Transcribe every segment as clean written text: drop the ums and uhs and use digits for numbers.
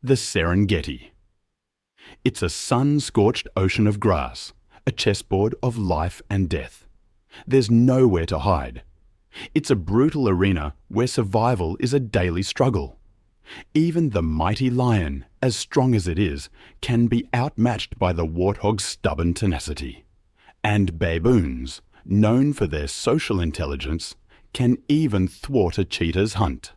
The Serengeti. It's a sun-scorched ocean of grass, a chessboard of life and death. There's nowhere to hide. It's a brutal arena where survival is a daily struggle. Even the mighty lion, as strong as it is, can be outmatched by the warthog's stubborn tenacity. And baboons, known for their social intelligence, can even thwart a cheetah's hunt.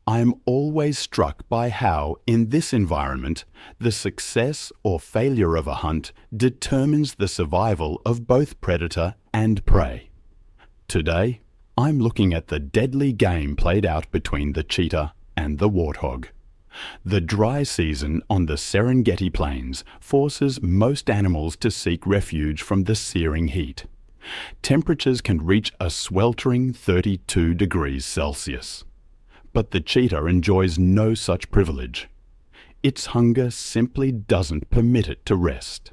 I am always struck by how, in this environment, the success or failure of a hunt determines the survival of both predator and prey. Today, I'm looking at the deadly game played out between the cheetah and the warthog. The dry season on the Serengeti plains forces most animals to seek refuge from the searing heat. Temperatures can reach a sweltering 32 degrees Celsius. But the cheetah enjoys no such privilege. Its hunger simply doesn't permit it to rest.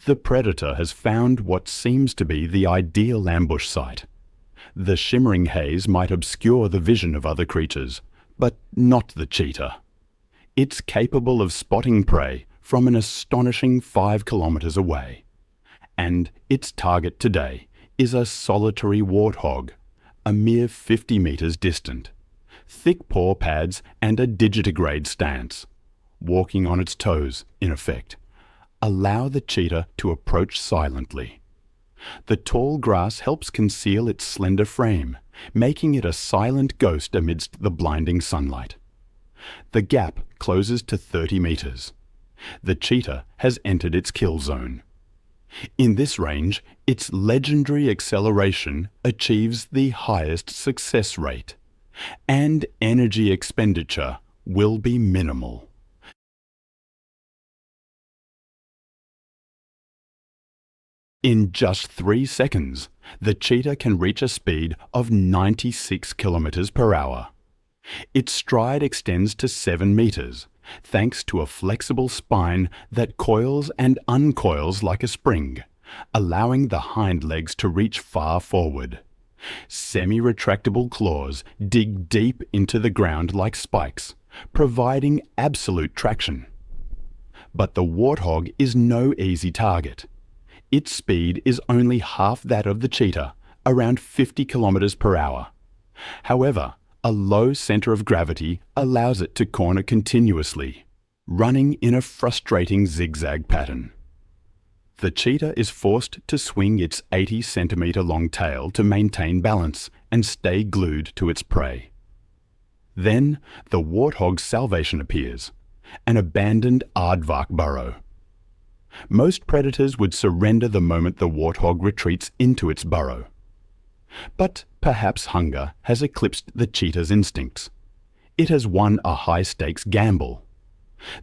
The predator has found what seems to be the ideal ambush site. The shimmering haze might obscure the vision of other creatures, but not the cheetah. It's capable of spotting prey from an astonishing 5 kilometers away. And its target today is a solitary warthog, a mere 50 meters distant. Thick paw pads and a digitigrade stance, walking on its toes, in effect, allow the cheetah to approach silently. The tall grass helps conceal its slender frame, making it a silent ghost amidst the blinding sunlight. The gap closes to 30 meters. The cheetah has entered its kill zone. In this range, its legendary acceleration achieves the highest success rate. And energy expenditure will be minimal. In just 3 seconds, the cheetah can reach a speed of 96 kilometers per hour. Its stride extends to 7 meters, thanks to a flexible spine that coils and uncoils like a spring, allowing the hind legs to reach far forward. Semi-retractable claws dig deep into the ground like spikes, providing absolute traction. But the warthog is no easy target. Its speed is only half that of the cheetah, around 50 kilometers per hour. However, a low center of gravity allows it to corner continuously, running in a frustrating zigzag pattern. The cheetah is forced to swing its 80-centimeter long tail to maintain balance and stay glued to its prey. Then, the warthog's salvation appears, an abandoned aardvark burrow. Most predators would surrender the moment the warthog retreats into its burrow. But perhaps hunger has eclipsed the cheetah's instincts. It has won a high-stakes gamble.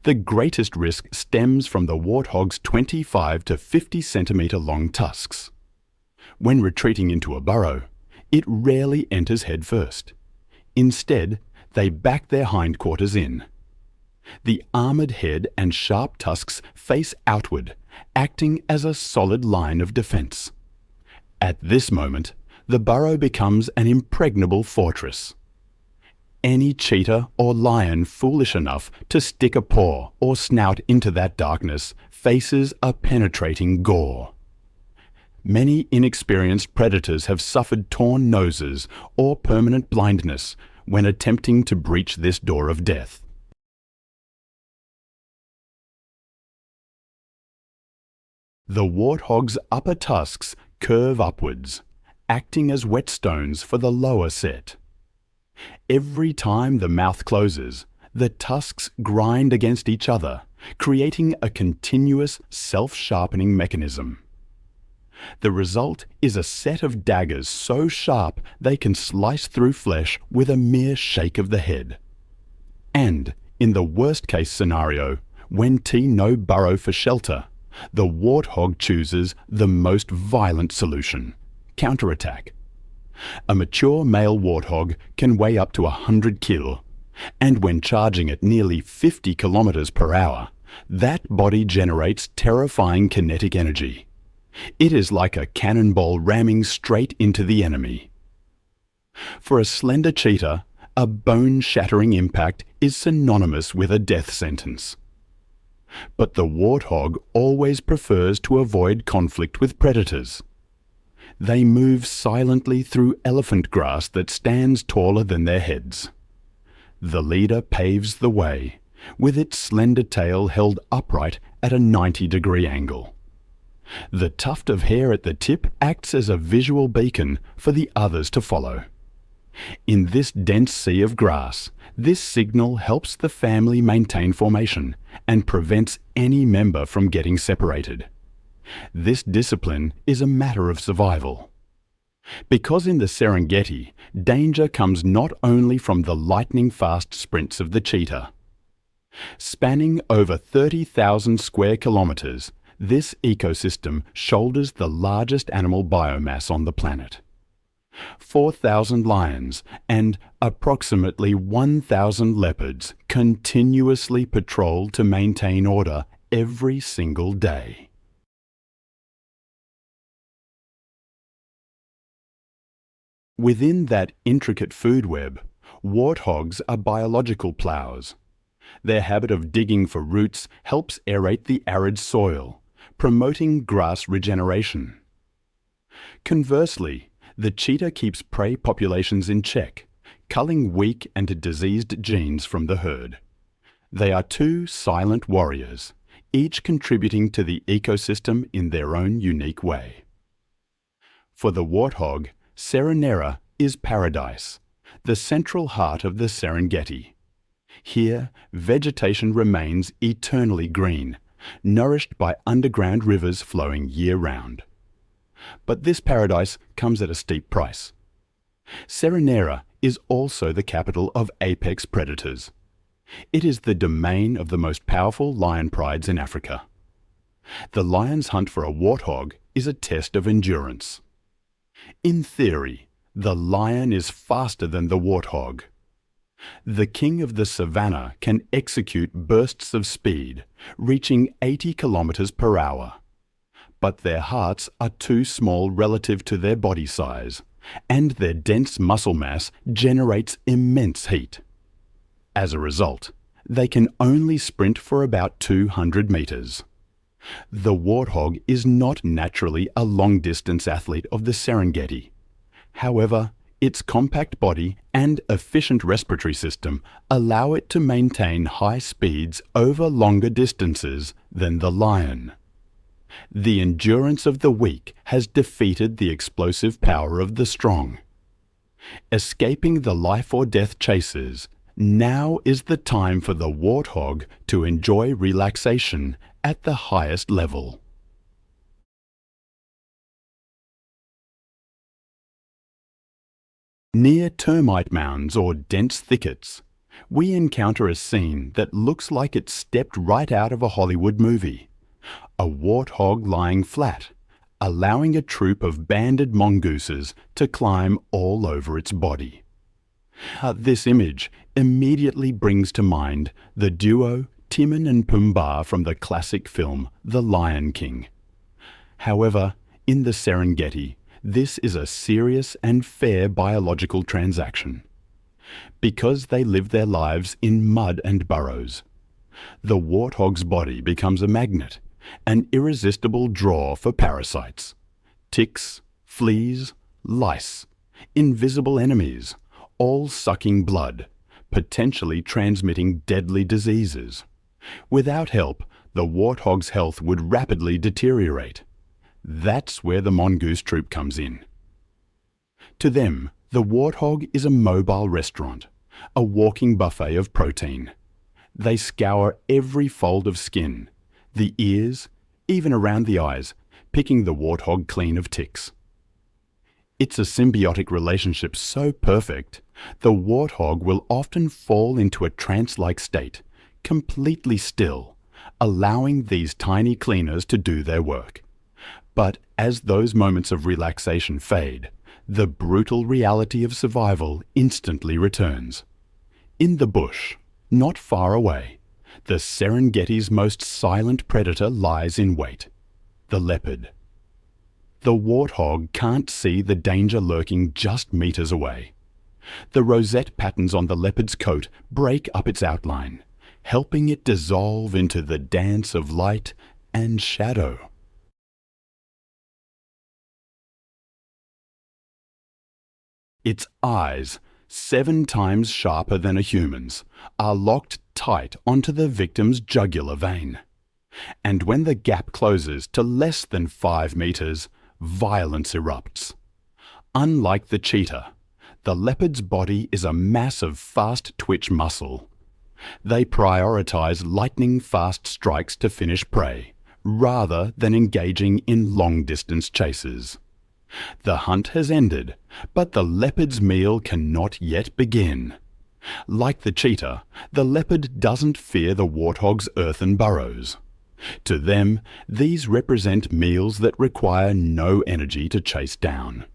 The greatest risk stems from the warthog's 25 to 50 centimeter long tusks. When retreating into a burrow, it rarely enters head first. Instead, they back their hindquarters in. The armored head and sharp tusks face outward, acting as a solid line of defense. At this moment, the burrow becomes an impregnable fortress. Any cheetah or lion foolish enough to stick a paw or snout into that darkness faces a penetrating gore. Many inexperienced predators have suffered torn noses or permanent blindness when attempting to breach this door of death. The warthog's upper tusks curve upwards, acting as whetstones for the lower set. Every time the mouth closes, the tusks grind against each other, creating a continuous self-sharpening mechanism. The result is a set of daggers so sharp they can slice through flesh with a mere shake of the head. And, in the worst-case scenario, when no burrow for shelter, the warthog chooses the most violent solution: counterattack. A mature male warthog can weigh up to 100 kilo, and when charging at nearly 50 kilometers per hour, that body generates terrifying kinetic energy. It is like a cannonball ramming straight into the enemy. For a slender cheetah, A bone-shattering impact is synonymous with a death sentence. But the warthog always prefers to avoid conflict with predators. They move silently through elephant grass that stands taller than their heads. The leader paves the way, with its slender tail held upright at a 90-degree angle. The tuft of hair at the tip acts as a visual beacon for the others to follow. In this dense sea of grass, this signal helps the family maintain formation and prevents any member from getting separated. This discipline is a matter of survival. Because in the Serengeti, danger comes not only from the lightning-fast sprints of the cheetah. Spanning over 30,000 square kilometers, this ecosystem shoulders the largest animal biomass on the planet. 4,000 lions and approximately 1,000 leopards continuously patrol to maintain order every single day. Within that intricate food web, warthogs are biological plows. Their habit of digging for roots helps aerate the arid soil, promoting grass regeneration. Conversely, the cheetah keeps prey populations in check, culling weak and diseased genes from the herd. They are two silent warriors, each contributing to the ecosystem in their own unique way. For the warthog, Serenera is paradise, the central heart of the Serengeti. Here, vegetation remains eternally green, nourished by underground rivers flowing year-round. But this paradise comes at a steep price. Serenera is also the capital of apex predators. It is the domain of the most powerful lion prides in Africa. The lion's hunt for a warthog is a test of endurance. In theory, the lion is faster than the warthog. The king of the savannah can execute bursts of speed, reaching 80 kilometers per hour. But their hearts are too small relative to their body size, and their dense muscle mass generates immense heat. As a result, they can only sprint for about 200 meters. The warthog is not naturally a long-distance athlete of the Serengeti. However, its compact body and efficient respiratory system allow it to maintain high speeds over longer distances than the lion. The endurance of the weak has defeated the explosive power of the strong. Escaping the life-or-death chases, now is the time for the warthog to enjoy relaxation at the highest level. Near termite mounds or dense thickets, we encounter a scene that looks like it stepped right out of a Hollywood movie. A warthog lying flat, allowing a troop of banded mongooses to climb all over its body. This image immediately brings to mind the duo Timon and Pumbaa from the classic film The Lion King. However, in the Serengeti, this is a serious and fair biological transaction. Because they live their lives in mud and burrows, the warthog's body becomes a magnet, an irresistible draw for parasites. Ticks, fleas, lice, invisible enemies, all sucking blood, potentially transmitting deadly diseases. Without help, the warthog's health would rapidly deteriorate. That's where the mongoose troop comes in. To them, the warthog is a mobile restaurant, a walking buffet of protein. They scour every fold of skin, the ears, even around the eyes, picking the warthog clean of ticks. It's a symbiotic relationship so perfect, the warthog will often fall into a trance-like state, completely still, allowing these tiny cleaners to do their work. But as those moments of relaxation fade, the brutal reality of survival instantly returns. In the bush, not far away, the Serengeti's most silent predator lies in wait, the leopard. The warthog can't see the danger lurking just meters away. The rosette patterns on the leopard's coat break up its outline, helping it dissolve into the dance of light and shadow. Its eyes, 7 times sharper than a human's, are locked tight onto the victim's jugular vein. And when the gap closes to less than 5 meters, violence erupts. Unlike the cheetah, the leopard's body is a mass of fast twitch muscle. They prioritize lightning-fast strikes to finish prey, rather than engaging in long-distance chases. The hunt has ended, but the leopard's meal cannot yet begin. Like the cheetah, the leopard doesn't fear the warthog's earthen burrows. To them, these represent meals that require no energy to chase down.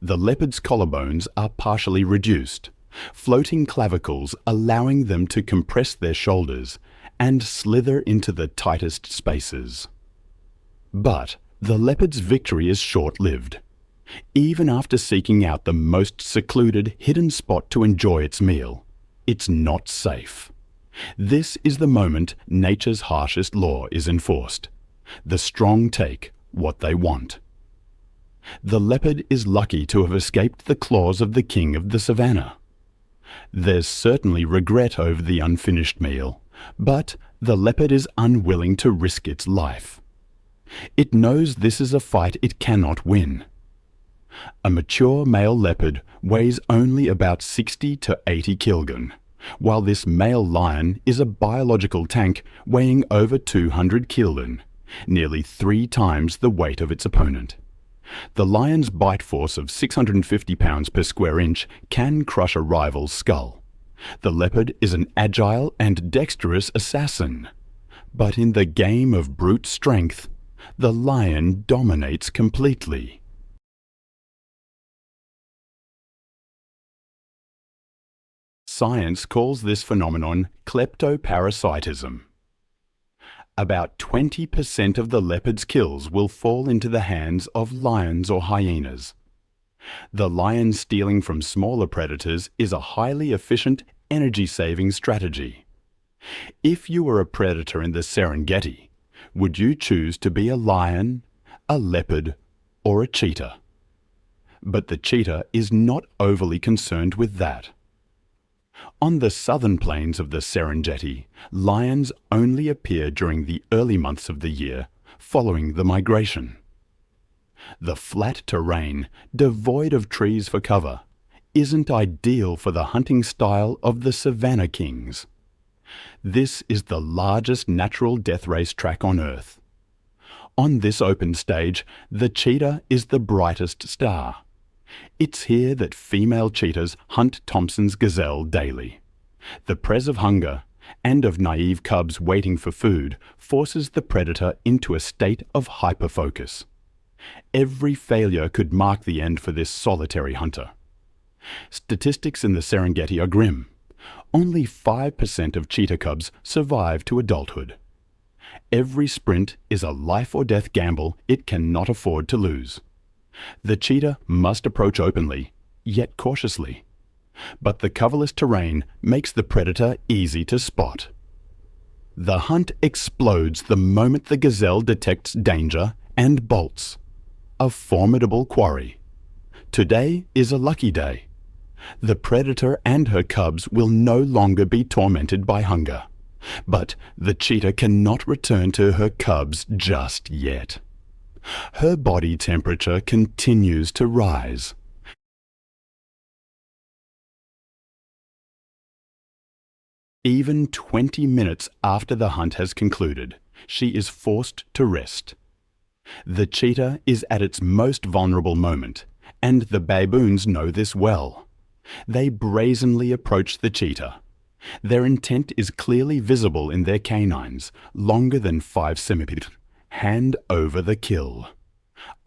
The leopard's collarbones are partially reduced, floating clavicles allowing them to compress their shoulders and slither into the tightest spaces. But the leopard's victory is short-lived. Even after seeking out the most secluded, hidden spot to enjoy its meal, it's not safe. This is the moment nature's harshest law is enforced. The strong take what they want. The leopard is lucky to have escaped the claws of the king of the savannah. There's certainly regret over the unfinished meal, but the leopard is unwilling to risk its life. It knows this is a fight it cannot win. A mature male leopard weighs only about 60 to 80 kilograms, while this male lion is a biological tank weighing over 200 kilograms, nearly 3 times the weight of its opponent. The lion's bite force of 650 pounds per square inch can crush a rival's skull. The leopard is an agile and dexterous assassin. But in the game of brute strength, the lion dominates completely. Science calls this phenomenon kleptoparasitism. About 20% of the leopard's kills will fall into the hands of lions or hyenas. The lion stealing from smaller predators is a highly efficient, energy-saving strategy. If you were a predator in the Serengeti, would you choose to be a lion, a leopard, or a cheetah? But the cheetah is not overly concerned with that. On the southern plains of the Serengeti, lions only appear during the early months of the year, following the migration. The flat terrain, devoid of trees for cover, isn't ideal for the hunting style of the savanna kings. This is the largest natural death race track on Earth. On this open stage, the cheetah is the brightest star. It's here that female cheetahs hunt Thompson's gazelle daily. The press of hunger, and of naive cubs waiting for food, forces the predator into a state of hyperfocus. Every failure could mark the end for this solitary hunter. Statistics in the Serengeti are grim. Only 5% of cheetah cubs survive to adulthood. Every sprint is a life-or-death gamble it cannot afford to lose. The cheetah must approach openly, yet cautiously. But the coverless terrain makes the predator easy to spot. The hunt explodes the moment the gazelle detects danger and bolts. A formidable quarry. Today is a lucky day. The predator and her cubs will no longer be tormented by hunger. But the cheetah cannot return to her cubs just yet. Her body temperature continues to rise. Even 20 minutes after the hunt has concluded, she is forced to rest. The cheetah is at its most vulnerable moment, and the baboons know this well. They brazenly approach the cheetah. Their intent is clearly visible in their canines, longer than 5 centimeters. Hand over the kill.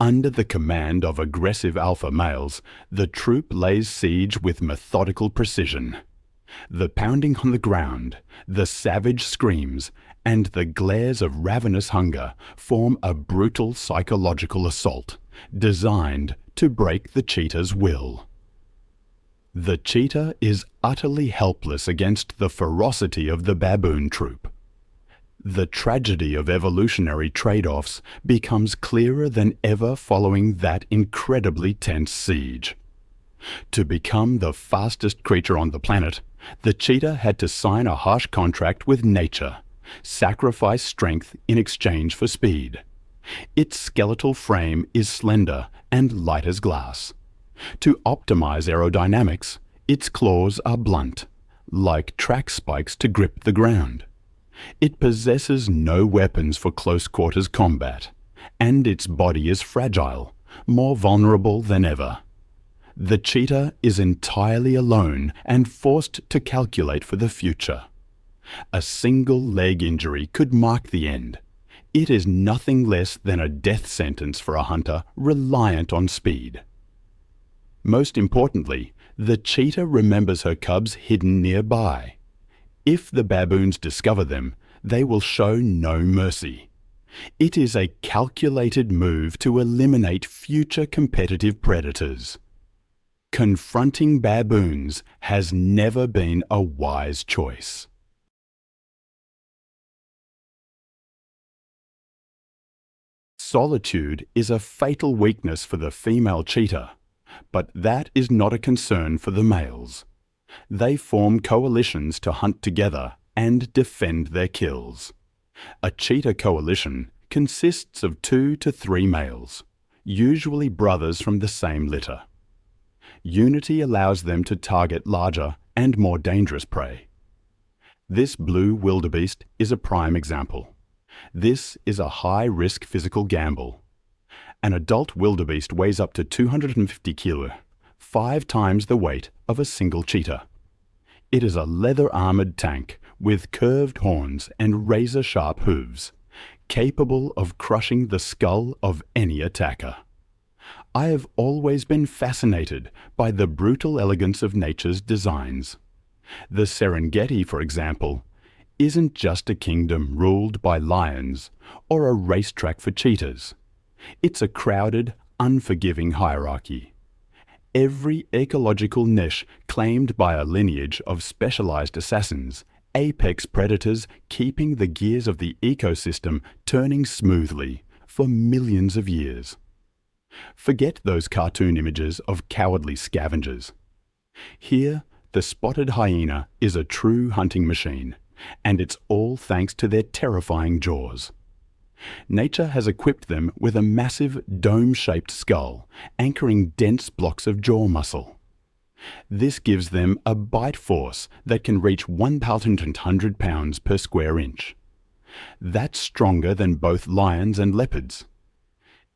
Under the command of aggressive alpha males, the troop lays siege with methodical precision. The pounding on the ground, the savage screams, and the glares of ravenous hunger form a brutal psychological assault, designed to break the cheetah's will. The cheetah is utterly helpless against the ferocity of the baboon troop. The tragedy of evolutionary trade-offs becomes clearer than ever following that incredibly tense siege. To become the fastest creature on the planet, the cheetah had to sign a harsh contract with nature, sacrifice strength in exchange for speed. Its skeletal frame is slender and light as glass. To optimize aerodynamics, its claws are blunt, like track spikes to grip the ground. It possesses no weapons for close-quarters combat, and its body is fragile, more vulnerable than ever. The cheetah is entirely alone and forced to calculate for the future. A single leg injury could mark the end. It is nothing less than a death sentence for a hunter reliant on speed. Most importantly, the cheetah remembers her cubs hidden nearby. If the baboons discover them, they will show no mercy. It is a calculated move to eliminate future competitive predators. Confronting baboons has never been a wise choice. Solitude is a fatal weakness for the female cheetah, but that is not a concern for the males. They form coalitions to hunt together and defend their kills. A cheetah coalition consists of 2 to 3 males, usually brothers from the same litter. Unity allows them to target larger and more dangerous prey. This blue wildebeest is a prime example. This is a high-risk physical gamble. An adult wildebeest weighs up to 250 kilo, 5 times the weight of a single cheetah. It is a leather-armored tank with curved horns and razor-sharp hooves, capable of crushing the skull of any attacker. I have always been fascinated by the brutal elegance of nature's designs. The Serengeti, for example, isn't just a kingdom ruled by lions or a racetrack for cheetahs. It's a crowded, unforgiving hierarchy. Every ecological niche claimed by a lineage of specialized assassins, apex predators keeping the gears of the ecosystem turning smoothly for millions of years. Forget those cartoon images of cowardly scavengers. Here, the spotted hyena is a true hunting machine, and it's all thanks to their terrifying jaws. Nature has equipped them with a massive dome-shaped skull, anchoring dense blocks of jaw muscle. This gives them a bite force that can reach 1,100 pounds per square inch. That's stronger than both lions and leopards.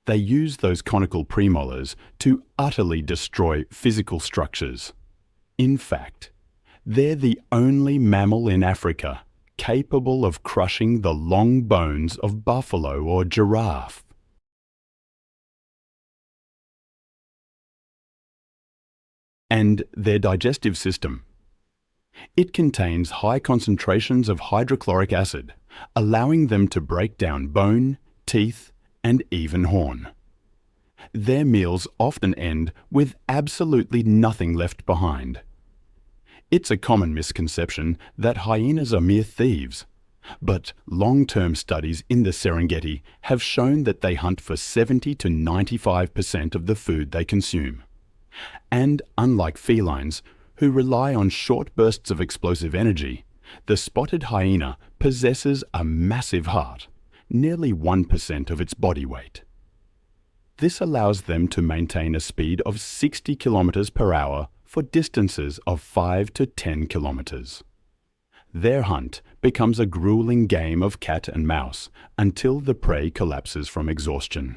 They use those conical premolars to utterly destroy physical structures. In fact, they're the only mammal in Africa capable of crushing the long bones of buffalo or giraffe. And their digestive system. It contains high concentrations of hydrochloric acid, allowing them to break down bone, teeth, and even horn. Their meals often end with absolutely nothing left behind. It's a common misconception that hyenas are mere thieves, but long-term studies in the Serengeti have shown that they hunt for 70 to 95% of the food they consume. And unlike felines, who rely on short bursts of explosive energy, the spotted hyena possesses a massive heart, nearly 1% of its body weight. This allows them to maintain a speed of 60 kilometers per hour for distances of 5 to 10 kilometers. Their hunt becomes a grueling game of cat and mouse until the prey collapses from exhaustion.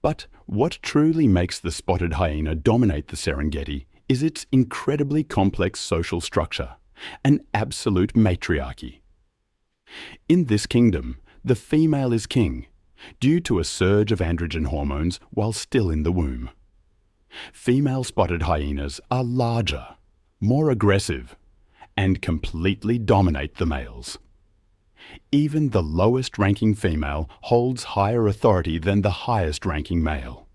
But what truly makes the spotted hyena dominate the Serengeti is its incredibly complex social structure, an absolute matriarchy. In this kingdom, the female is king, due to a surge of androgen hormones while still in the womb. Female spotted hyenas are larger, more aggressive, and completely dominate the males. Even the lowest ranking female holds higher authority than the highest ranking male.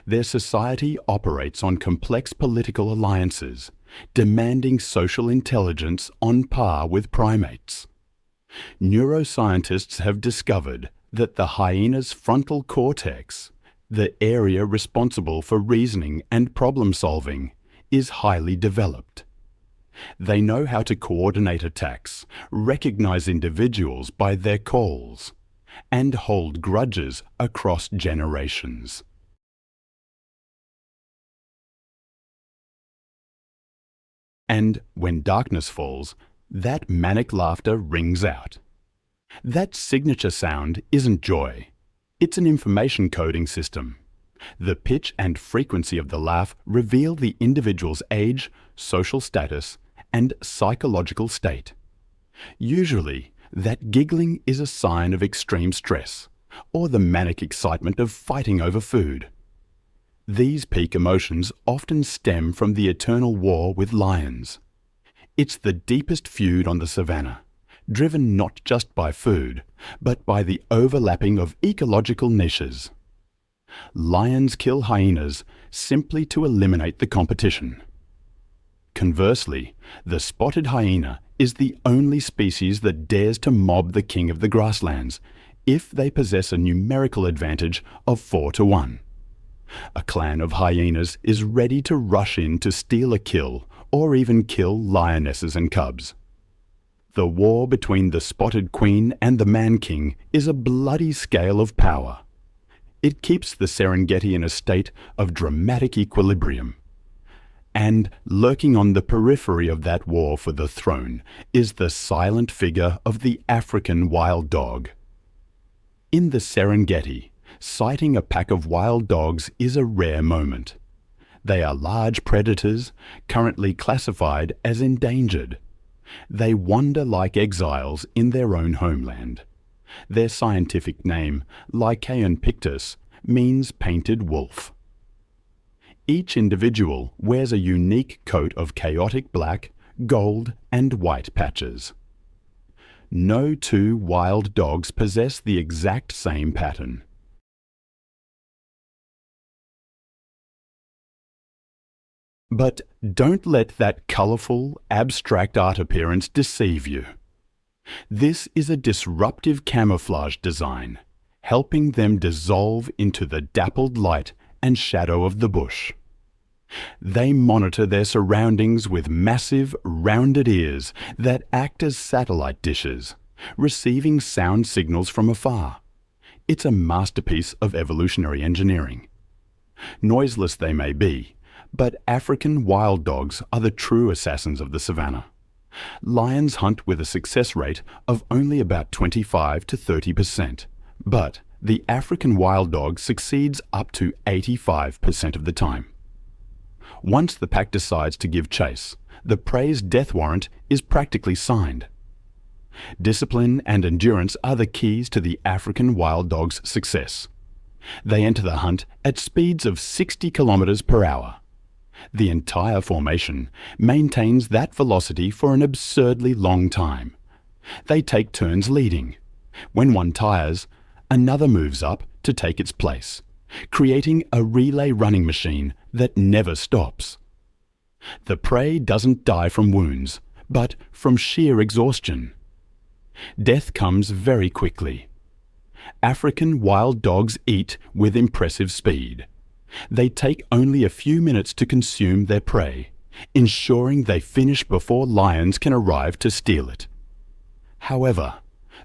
Their society operates on complex political alliances, demanding social intelligence on par with primates. Neuroscientists have discovered that the hyena's frontal cortex, the area responsible for reasoning and problem-solving, is highly developed. They know how to coordinate attacks, recognize individuals by their calls, and hold grudges across generations. And when darkness falls, that manic laughter rings out. That signature sound isn't joy. It's an information coding system. The pitch and frequency of the laugh reveal the individual's age, social status, and psychological state. Usually, that giggling is a sign of extreme stress, or the manic excitement of fighting over food. These peak emotions often stem from the eternal war with lions. It's the deepest feud on the savannah, driven not just by food, but by the overlapping of ecological niches. Lions kill hyenas simply to eliminate the competition. Conversely, the spotted hyena is the only species that dares to mob the king of the grasslands if they possess a numerical advantage of 4-1. A clan of hyenas is ready to rush in to steal a kill or even kill lionesses and cubs. The war between the spotted queen and the man-king is a bloody scale of power. It keeps the Serengeti in a state of dramatic equilibrium. And lurking on the periphery of that war for the throne is the silent figure of the African wild dog. In the Serengeti, sighting a pack of wild dogs is a rare moment. They are large predators, currently classified as endangered. They wander like exiles in their own homeland. Their scientific name, Lycaon pictus, means painted wolf. Each individual wears a unique coat of chaotic black, gold, and white patches. No two wild dogs possess the exact same pattern. But don't let that colourful, abstract art appearance deceive you. This is a disruptive camouflage design, helping them dissolve into the dappled light and shadow of the bush. They monitor their surroundings with massive, rounded ears that act as satellite dishes, receiving sound signals from afar. It's a masterpiece of evolutionary engineering. Noiseless they may be, but African wild dogs are the true assassins of the savannah. Lions hunt with a success rate of only about 25 to 30%, but the African wild dog succeeds up to 85% of the time. Once the pack decides to give chase, the prey's death warrant is practically signed. Discipline and endurance are the keys to the African wild dog's success. They enter the hunt at speeds of 60 kilometers per hour. The entire formation maintains that velocity for an absurdly long time. They take turns leading. When one tires, another moves up to take its place, creating a relay running machine that never stops. The prey doesn't die from wounds, but from sheer exhaustion. Death comes very quickly. African wild dogs eat with impressive speed. They take only a few minutes to consume their prey, ensuring they finish before lions can arrive to steal it. However,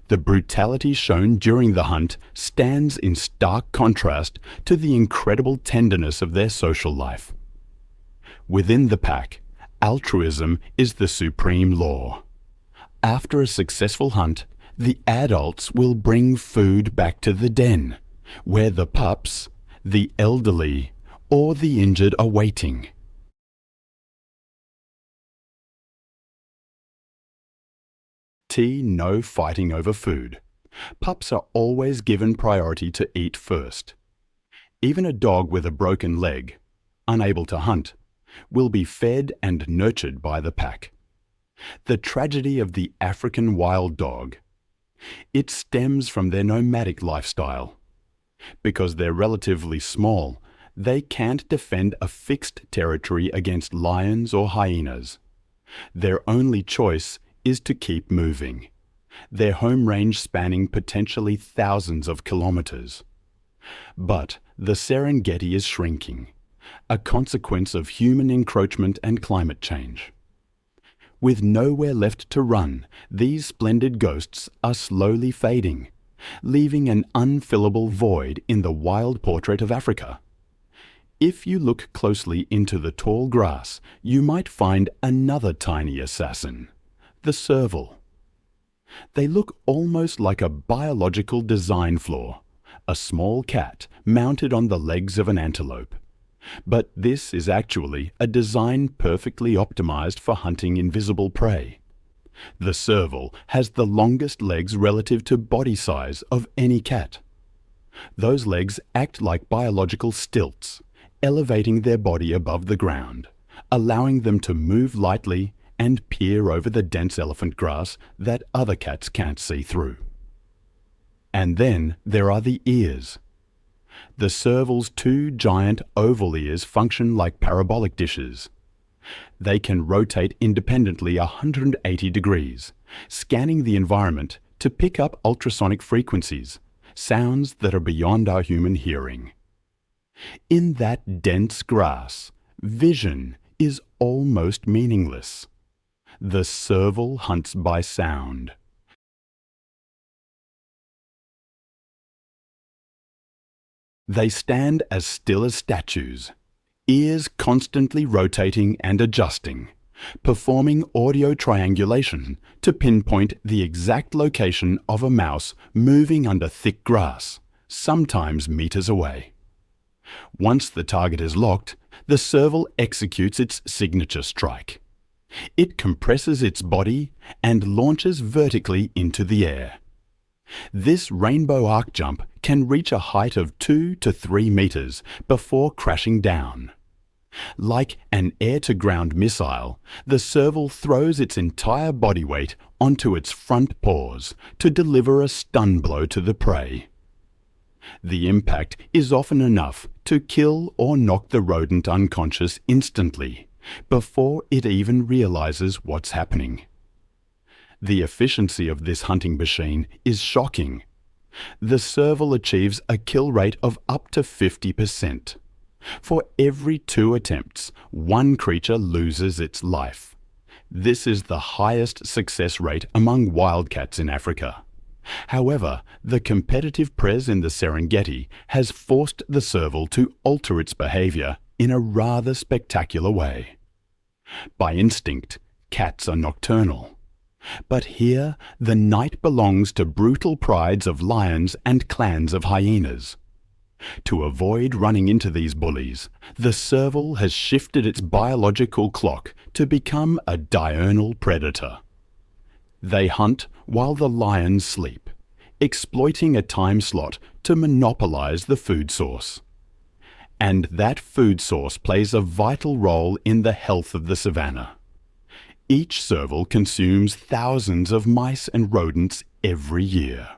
the brutality shown during the hunt stands in stark contrast to the incredible tenderness of their social life. Within the pack, altruism is the supreme law. After a successful hunt, the adults will bring food back to the den, where the pups, the elderly, or the injured are waiting. No fighting over food. Pups are always given priority to eat first. Even a dog with a broken leg, unable to hunt, will be fed and nurtured by the pack. The tragedy of the African wild dog. It stems from their nomadic lifestyle. Because they're relatively small, They can't defend a fixed territory against lions or hyenas. Their only choice is to keep moving, their home range spanning potentially thousands of kilometers. But the Serengeti is shrinking, a consequence of human encroachment and climate change. With nowhere left to run, these splendid ghosts are slowly fading, leaving an unfillable void in the wild portrait of Africa. If you look closely into the tall grass, you might find another tiny assassin, the serval. They look almost like a biological design flaw, a small cat mounted on the legs of an antelope. But this is actually a design perfectly optimized for hunting invisible prey. The serval has the longest legs relative to body size of any cat. Those legs act like biological stilts, elevating their body above the ground, allowing them to move lightly and peer over the dense elephant grass that other cats can't see through. And then there are the ears. The serval's two giant oval ears function like parabolic dishes. They can rotate independently 180 degrees, scanning the environment to pick up ultrasonic frequencies, sounds that are beyond our human hearing. In that dense grass, vision is almost meaningless. The serval hunts by sound. They stand as still as statues, ears constantly rotating and adjusting, performing audio triangulation to pinpoint the exact location of a mouse moving under thick grass, sometimes meters away. Once the target is locked, the serval executes its signature strike. It compresses its body and launches vertically into the air. This rainbow arc jump can reach a height of 2 to 3 meters before crashing down. Like an air-to-ground missile, the serval throws its entire body weight onto its front paws to deliver a stun blow to the prey. The impact is often enough to kill or knock the rodent unconscious instantly, before it even realizes what's happening. The efficiency of this hunting machine is shocking. The serval achieves a kill rate of up to 50%. For every 2 attempts, one creature loses its life. This is the highest success rate among wildcats in Africa. However, the competitive press in the Serengeti has forced the serval to alter its behavior in a rather spectacular way. By instinct, cats are nocturnal. But here, the night belongs to brutal prides of lions and clans of hyenas. To avoid running into these bullies, the serval has shifted its biological clock to become a diurnal predator. They hunt while the lions sleep, exploiting a time slot to monopolize the food source. And that food source plays a vital role in the health of the savanna. Each serval consumes thousands of mice and rodents every year.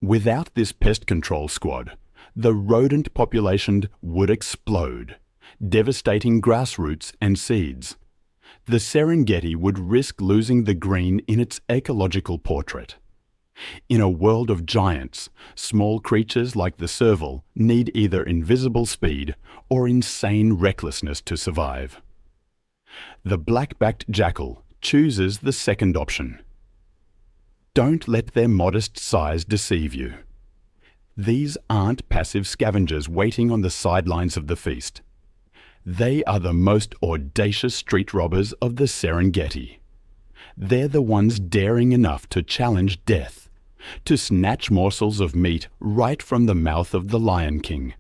Without this pest control squad, the rodent population would explode, devastating grassroots and seeds. The Serengeti would risk losing the green in its ecological portrait. In a world of giants, small creatures like the serval need either invisible speed or insane recklessness to survive. The black-backed jackal chooses the second option. Don't let their modest size deceive you. These aren't passive scavengers waiting on the sidelines of the feast. They are the most audacious street robbers of the Serengeti. They're the ones daring enough to challenge death, to snatch morsels of meat right from the mouth of the Lion King.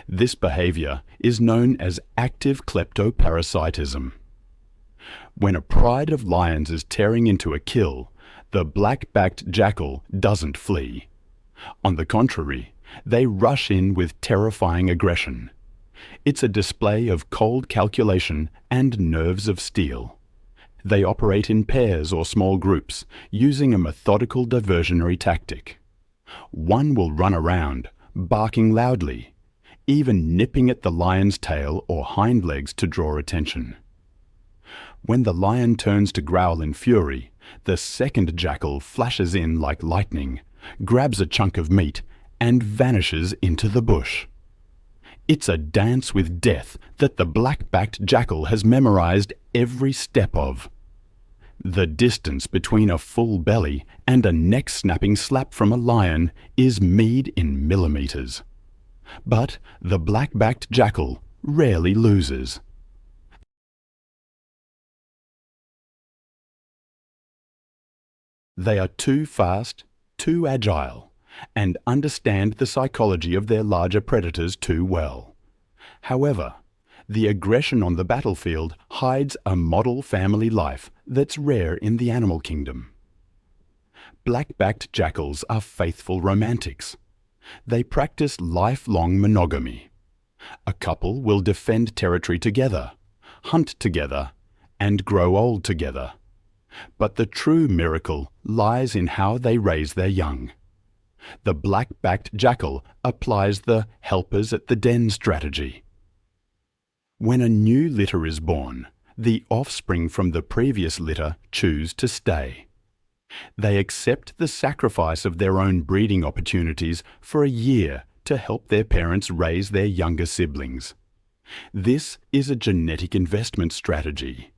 This behavior is known as active kleptoparasitism. When a pride of lions is tearing into a kill, the black-backed jackal doesn't flee. On the contrary, they rush in with terrifying aggression. It's a display of cold calculation and nerves of steel. They operate in pairs or small groups, using a methodical diversionary tactic. One will run around, barking loudly, even nipping at the lion's tail or hind legs to draw attention. When the lion turns to growl in fury, the second jackal flashes in like lightning, grabs a chunk of meat, and vanishes into the bush. It's a dance with death that the black-backed jackal has memorized every step of. The distance between a full belly and a neck-snapping slap from a lion is meed in millimeters. But the black-backed jackal rarely loses. They are too fast, too agile, and understand the psychology of their larger predators too well. However, the aggression on the battlefield hides a model family life that's rare in the animal kingdom. Black-backed jackals are faithful romantics. They practice lifelong monogamy. A couple will defend territory together, hunt together, and grow old together. But the true miracle lies in how they raise their young. The black-backed jackal applies the helpers at the den strategy. When a new litter is born, the offspring from the previous litter choose to stay. They accept the sacrifice of their own breeding opportunities for a year to help their parents raise their younger siblings. This is a genetic investment strategy.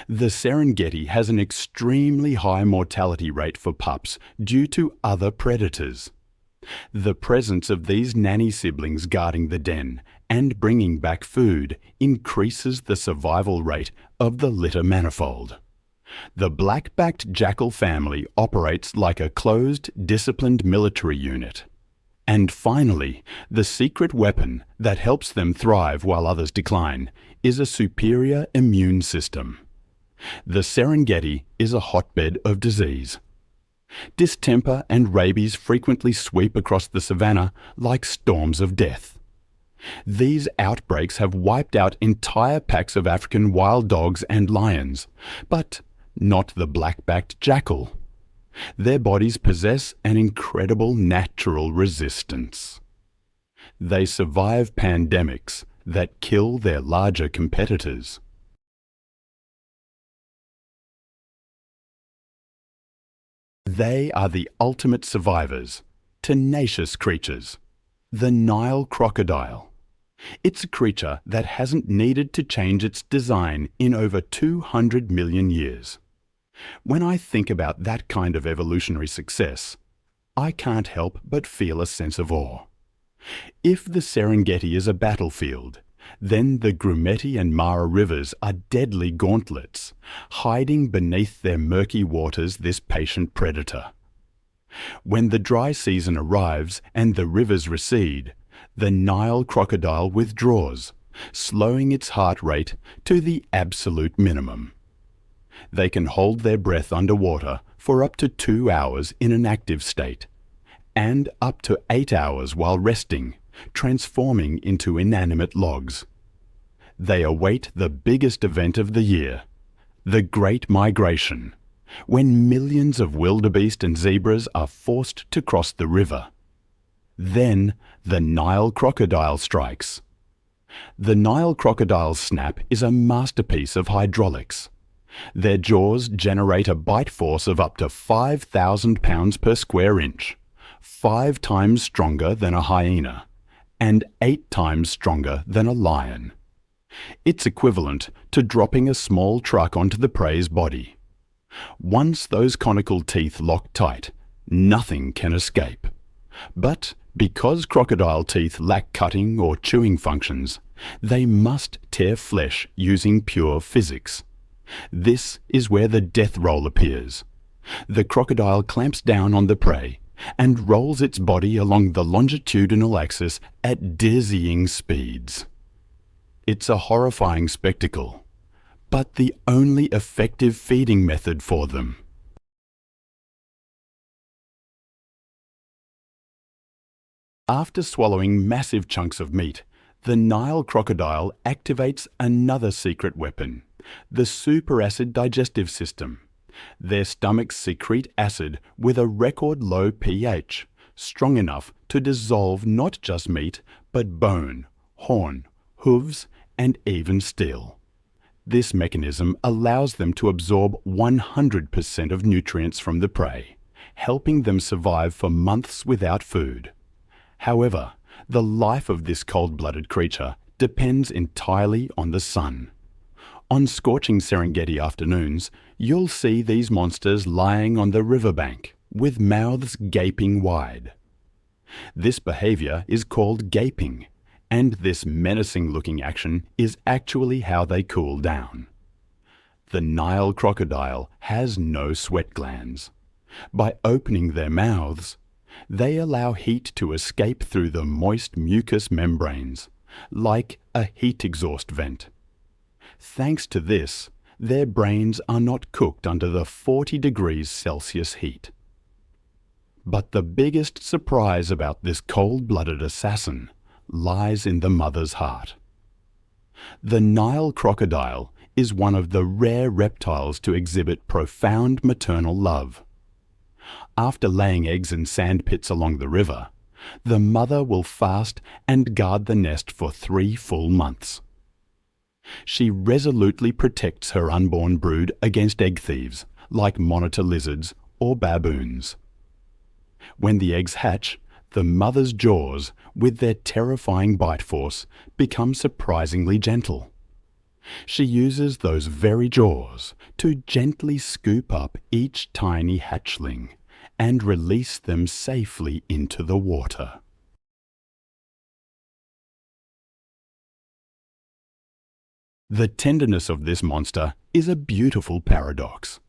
The Serengeti has an extremely high mortality rate for pups due to other predators. The presence of these nanny siblings guarding the den and bringing back food increases the survival rate of the litter manifold. The black-backed jackal family operates like a closed, disciplined military unit. And finally, the secret weapon that helps them thrive while others decline is a superior immune system. The Serengeti is a hotbed of disease. Distemper and rabies frequently sweep across the savannah like storms of death. These outbreaks have wiped out entire packs of African wild dogs and lions, but not the black-backed jackal. Their bodies possess an incredible natural resistance. They survive pandemics that kill their larger competitors. They are the ultimate survivors, tenacious creatures. The Nile crocodile. It's a creature that hasn't needed to change its design in over 200 million years. When I think about that kind of evolutionary success, I can't help but feel a sense of awe. If the Serengeti is a battlefield, then the Grumeti and Mara rivers are deadly gauntlets, hiding beneath their murky waters this patient predator. When the dry season arrives and the rivers recede, the Nile crocodile withdraws, slowing its heart rate to the absolute minimum. They can hold their breath underwater for up to 2 hours in an active state, and up to 8 hours while resting, transforming into inanimate logs. They await the biggest event of the year, the Great Migration, when millions of wildebeest and zebras are forced to cross the river. Then the Nile crocodile strikes. The Nile crocodile's snap is a masterpiece of hydraulics. Their jaws generate a bite force of up to 5,000 pounds per square inch, 5 times stronger than a hyena, and 8 times stronger than a lion. It's equivalent to dropping a small truck onto the prey's body. Once those conical teeth lock tight, nothing can escape. But because crocodile teeth lack cutting or chewing functions, they must tear flesh using pure physics. This is where the death roll appears. The crocodile clamps down on the prey and rolls its body along the longitudinal axis at dizzying speeds. It's a horrifying spectacle, but the only effective feeding method for them. After swallowing massive chunks of meat, the Nile crocodile activates another secret weapon, the superacid digestive system. Their stomachs secrete acid with a record low pH, strong enough to dissolve not just meat, but bone, horn, hooves, and even steel. This mechanism allows them to absorb 100% of nutrients from the prey, helping them survive for months without food. However, the life of this cold-blooded creature depends entirely on the sun. On scorching Serengeti afternoons, you'll see these monsters lying on the riverbank, with mouths gaping wide. This behavior is called gaping, and this menacing-looking action is actually how they cool down. The Nile crocodile has no sweat glands. By opening their mouths, they allow heat to escape through the moist mucous membranes, like a heat exhaust vent. Thanks to this, their brains are not cooked under the 40 degrees Celsius heat. But the biggest surprise about this cold-blooded assassin lies in the mother's heart. The Nile crocodile is one of the rare reptiles to exhibit profound maternal love. After laying eggs in sand pits along the river, the mother will fast and guard the nest for 3 full months. She resolutely protects her unborn brood against egg thieves, like monitor lizards or baboons. When the eggs hatch, the mother's jaws, with their terrifying bite force, become surprisingly gentle. She uses those very jaws to gently scoop up each tiny hatchling and release them safely into the water. The tenderness of this monster is a beautiful paradox.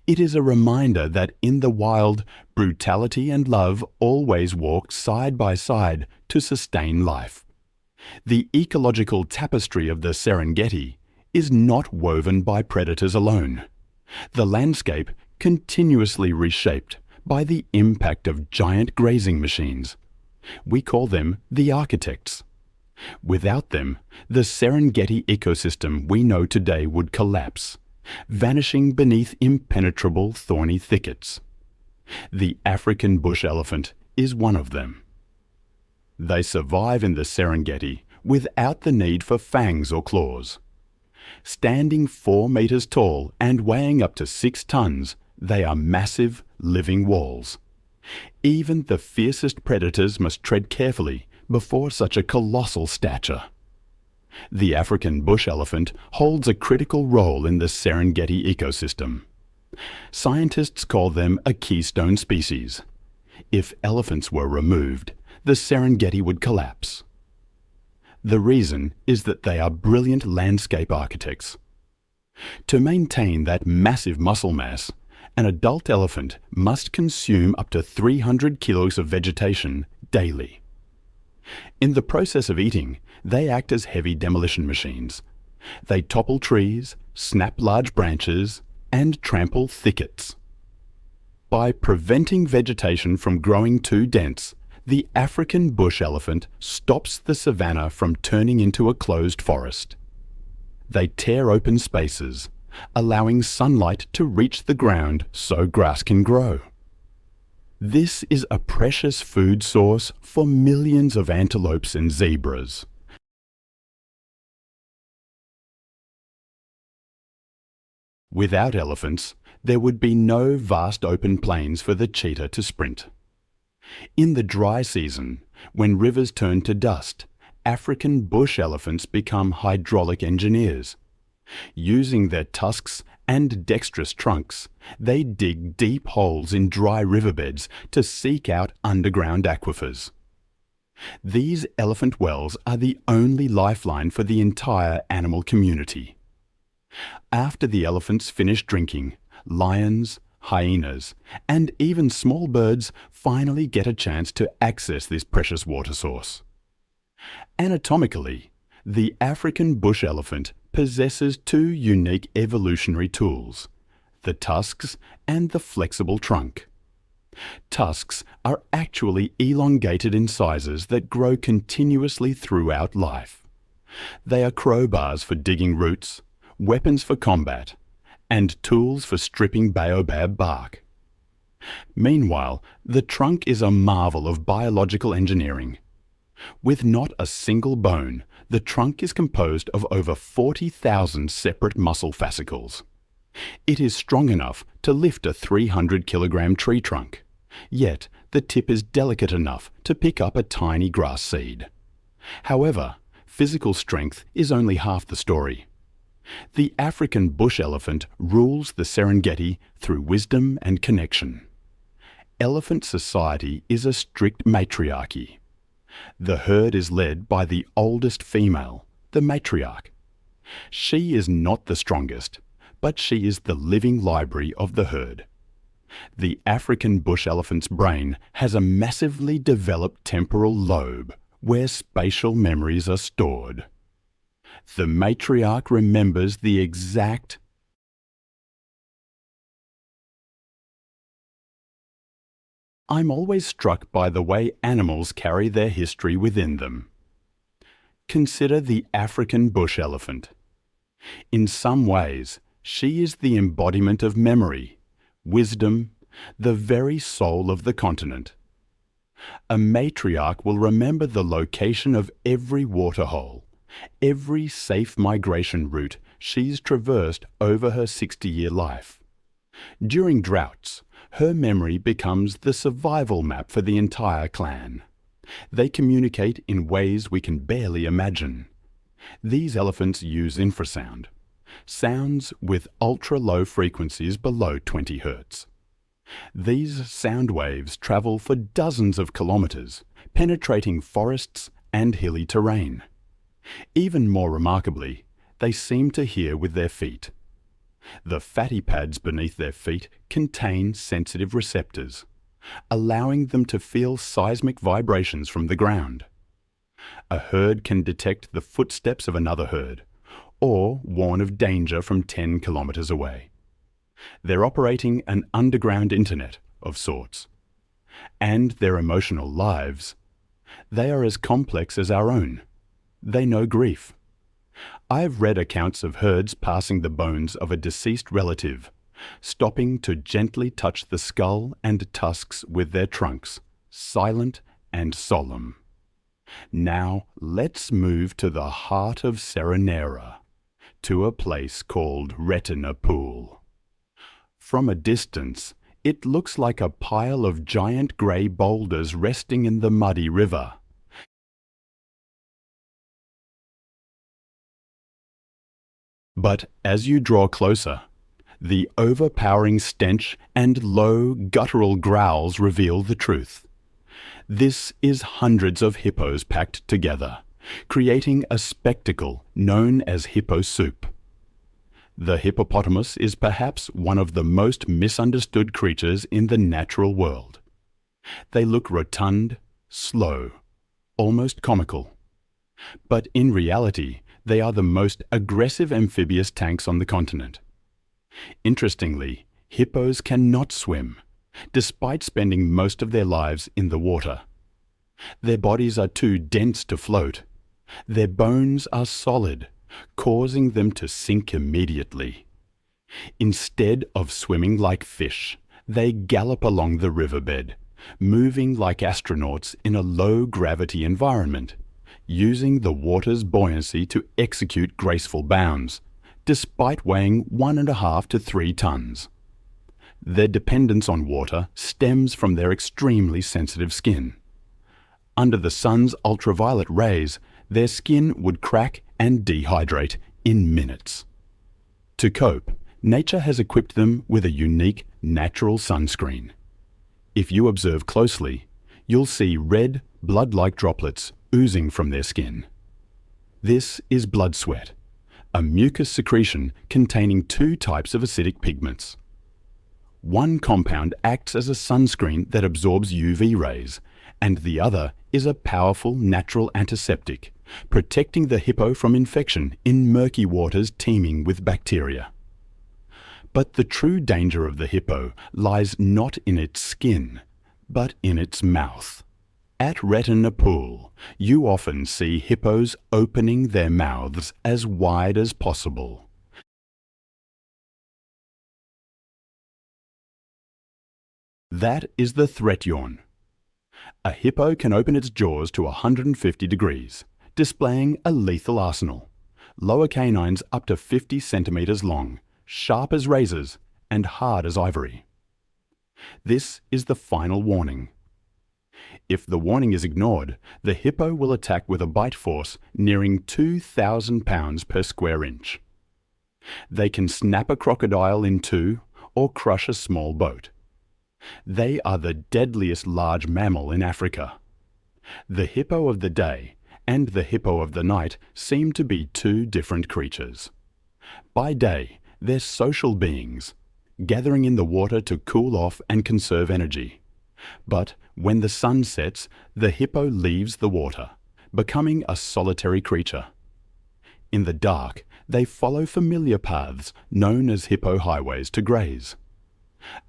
It is a reminder that in the wild, brutality and love always walk side by side to sustain life. The ecological tapestry of the Serengeti is not woven by predators alone. The landscape continuously reshaped by the impact of giant grazing machines. We call them the architects. Without them, the Serengeti ecosystem we know today would collapse, vanishing beneath impenetrable thorny thickets. The African bush elephant is one of them. They survive in the Serengeti without the need for fangs or claws. Standing 4 meters tall and weighing up to 6 tons, they are massive, living walls. Even the fiercest predators must tread carefully before such a colossal stature. The African bush elephant holds a critical role in the Serengeti ecosystem. Scientists call them a keystone species. If elephants were removed, the Serengeti would collapse. The reason is that they are brilliant landscape architects. To maintain that massive muscle mass, an adult elephant must consume up to 300 kilos of vegetation daily. In the process of eating, they act as heavy demolition machines. They topple trees, snap large branches, and trample thickets. By preventing vegetation from growing too dense, the African bush elephant stops the savanna from turning into a closed forest. They tear open spaces, allowing sunlight to reach the ground so grass can grow. This is a precious food source for millions of antelopes and zebras. Without elephants, there would be no vast open plains for the cheetah to sprint. In the dry season, when rivers turn to dust, African bush elephants become hydraulic engineers. Using their tusks and dexterous trunks, they dig deep holes in dry riverbeds to seek out underground aquifers. These elephant wells are the only lifeline for the entire animal community. After the elephants finish drinking, lions, hyenas, and even small birds finally get a chance to access this precious water source. Anatomically, the African bush elephant possesses 2 unique evolutionary tools, the tusks and the flexible trunk. Tusks are actually elongated incisors that grow continuously throughout life. They are crowbars for digging roots, weapons for combat, and tools for stripping baobab bark. Meanwhile, the trunk is a marvel of biological engineering. With not a single bone, the trunk is composed of over 40,000 separate muscle fascicles. It is strong enough to lift a 300-kilogram tree trunk, yet the tip is delicate enough to pick up a tiny grass seed. However, physical strength is only half the story. The African bush elephant rules the Serengeti through wisdom and connection. Elephant society is a strict matriarchy. The herd is led by the oldest female, the matriarch. She is not the strongest, but she is the living library of the herd. The African bush elephant's brain has a massively developed temporal lobe where spatial memories are stored. The matriarch remembers the exact I'm always struck by the way animals carry their history within them. Consider the African bush elephant. In some ways, she is the embodiment of memory, wisdom, the very soul of the continent. A matriarch will remember the location of every waterhole, every safe migration route she's traversed over her 60-year life. During droughts, her memory becomes the survival map for the entire clan. They communicate in ways we can barely imagine. These elephants use infrasound, sounds with ultra-low frequencies below 20 Hz. These sound waves travel for dozens of kilometers, penetrating forests and hilly terrain. Even more remarkably, they seem to hear with their feet. The fatty pads beneath their feet contain sensitive receptors, allowing them to feel seismic vibrations from the ground. A herd can detect the footsteps of another herd, or warn of danger from 10 kilometers away. They're operating an underground internet of sorts. And their emotional lives, they are as complex as our own. They know grief. I've read accounts of herds passing the bones of a deceased relative, stopping to gently touch the skull and tusks with their trunks, silent and solemn. Now let's move to the heart of Serenera, to a place called Retina Pool. From a distance, it looks like a pile of giant grey boulders resting in the muddy river. But as you draw closer, the overpowering stench and low, guttural growls reveal the truth. This is hundreds of hippos packed together, creating a spectacle known as hippo soup. The hippopotamus is perhaps one of the most misunderstood creatures in the natural world. They look rotund, slow, almost comical. But in reality, they are the most aggressive amphibious tanks on the continent. Interestingly, hippos cannot swim, despite spending most of their lives in the water. Their bodies are too dense to float. Their bones are solid, causing them to sink immediately. Instead of swimming like fish, they gallop along the riverbed, moving like astronauts in a low-gravity environment, using the water's buoyancy to execute graceful bounds, despite weighing 1.5 to 3 tons. Their dependence on water stems from their extremely sensitive skin. Under the sun's ultraviolet rays, their skin would crack and dehydrate in minutes. To cope, nature has equipped them with a unique natural sunscreen. If you observe closely, you'll see red, blood-like droplets oozing from their skin. This is blood sweat, a mucus secretion containing 2 types of acidic pigments. One compound acts as a sunscreen that absorbs UV rays, and the other is a powerful natural antiseptic, protecting the hippo from infection in murky waters teeming with bacteria. But the true danger of the hippo lies not in its skin, but in its mouth. At Retina Pool, you often see hippos opening their mouths as wide as possible. That is the threat yawn. A hippo can open its jaws to 150 degrees, displaying a lethal arsenal. Lower canines up to 50 centimeters long, sharp as razors and hard as ivory. This is the final warning. If the warning is ignored, the hippo will attack with a bite force nearing 2,000 pounds per square inch. They can snap a crocodile in two or crush a small boat. They are the deadliest large mammal in Africa. The hippo of the day and the hippo of the night seem to be two different creatures. By day, they're social beings, gathering in the water to cool off and conserve energy. But when the sun sets, the hippo leaves the water, becoming a solitary creature. In the dark, they follow familiar paths known as hippo highways to graze.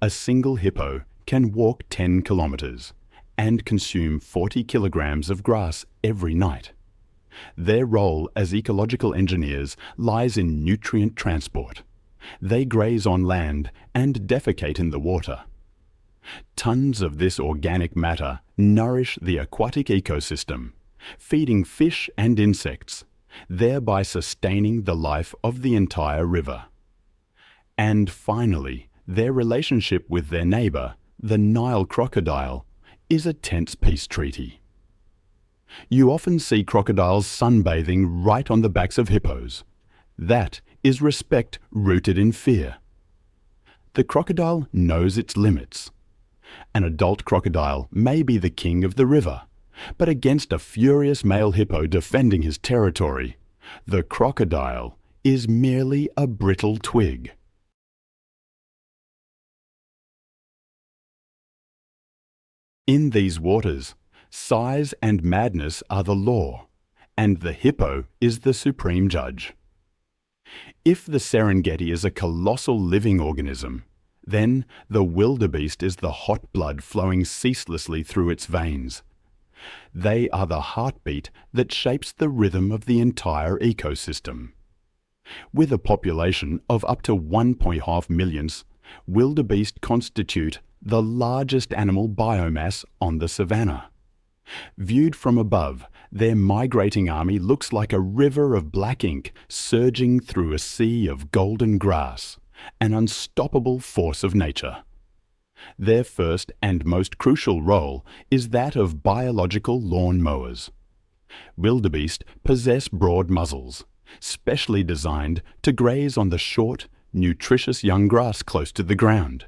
A single hippo can walk 10 kilometers and consume 40 kilograms of grass every night. Their role as ecological engineers lies in nutrient transport. They graze on land and defecate in the water. Tons of this organic matter nourish the aquatic ecosystem, feeding fish and insects, thereby sustaining the life of the entire river. And finally, their relationship with their neighbor, the Nile crocodile, is a tense peace treaty. You often see crocodiles sunbathing right on the backs of hippos. That is respect rooted in fear. The crocodile knows its limits. An adult crocodile may be the king of the river, but against a furious male hippo defending his territory, the crocodile is merely a brittle twig. In these waters, size and madness are the law, and the hippo is the supreme judge. If the Serengeti is a colossal living organism, then the wildebeest is the hot blood flowing ceaselessly through its veins. They are the heartbeat that shapes the rhythm of the entire ecosystem. With a population of up to 1.5 million, wildebeest constitute the largest animal biomass on the savanna. Viewed from above, their migrating army looks like a river of black ink surging through a sea of golden grass, an unstoppable force of nature. Their first and most crucial role is that of biological lawn mowers. Wildebeest possess broad muzzles, specially designed to graze on the short, nutritious young grass close to the ground.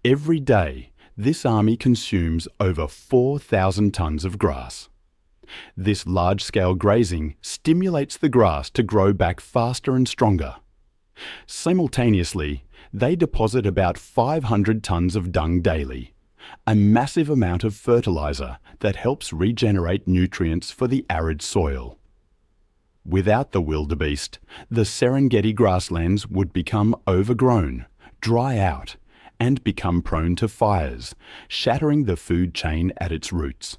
Every day, this army consumes over 4,000 tons of grass. This large-scale grazing stimulates the grass to grow back faster and stronger. Simultaneously, they deposit about 500 tons of dung daily, a massive amount of fertilizer that helps regenerate nutrients for the arid soil. Without the wildebeest, the Serengeti grasslands would become overgrown, dry out, and become prone to fires, shattering the food chain at its roots.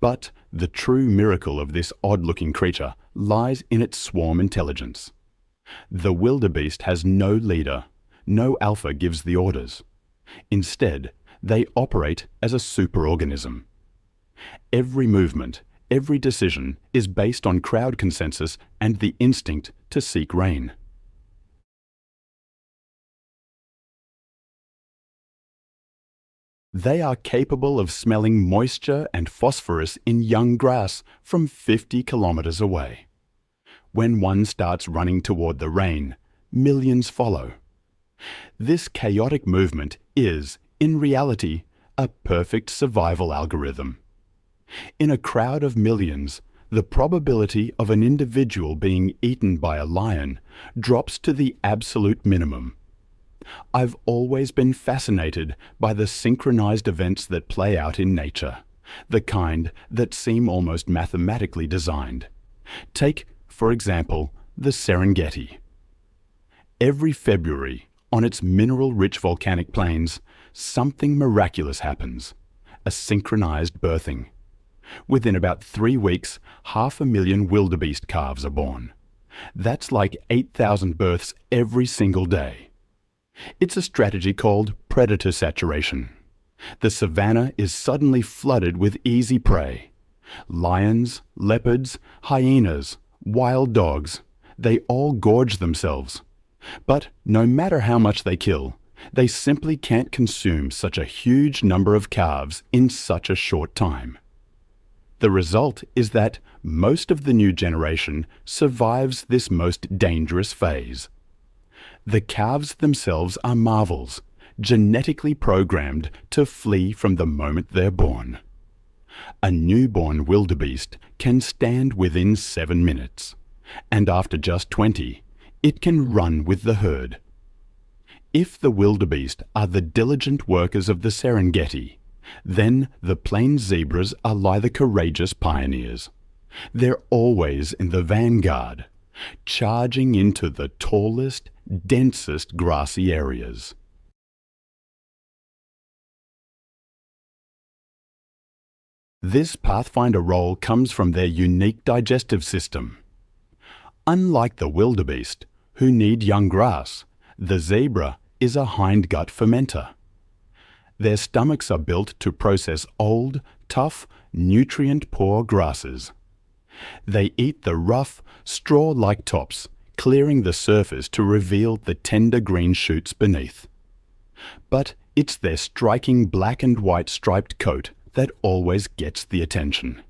But the true miracle of this odd-looking creature lies in its swarm intelligence. The wildebeest has no leader, no alpha gives the orders. Instead, they operate as a superorganism. Every movement, every decision is based on crowd consensus and the instinct to seek rain. They are capable of smelling moisture and phosphorus in young grass from 50 kilometers away. When one starts running toward the rain, millions follow. This chaotic movement is, in reality, a perfect survival algorithm. In a crowd of millions, the probability of an individual being eaten by a lion drops to the absolute minimum. I've always been fascinated by the synchronized events that play out in nature, the kind that seem almost mathematically designed. Take, for example, the Serengeti. Every February, on its mineral-rich volcanic plains, something miraculous happens, a synchronized birthing. Within about 3 weeks, 500,000 wildebeest calves are born. That's like 8,000 births every single day. It's a strategy called predator saturation. The savanna is suddenly flooded with easy prey. Lions, leopards, hyenas, wild dogs, they all gorge themselves. But no matter how much they kill, they simply can't consume such a huge number of calves in such a short time. The result is that most of the new generation survives this most dangerous phase. The calves themselves are marvels, genetically programmed to flee from the moment they're born. A newborn wildebeest can stand within 7 minutes, and after just 20, it can run with the herd. If the wildebeest are the diligent workers of the Serengeti, then the plains zebras are the courageous pioneers. They're always in the vanguard, charging into the tallest, densest grassy areas. This pathfinder role comes from their unique digestive system. Unlike the wildebeest, who need young grass, the zebra is a hindgut fermenter. Their stomachs are built to process old, tough, nutrient-poor grasses. They eat the rough, straw-like tops, clearing the surface to reveal the tender green shoots beneath. But it's their striking black and white striped coat that always gets the attention.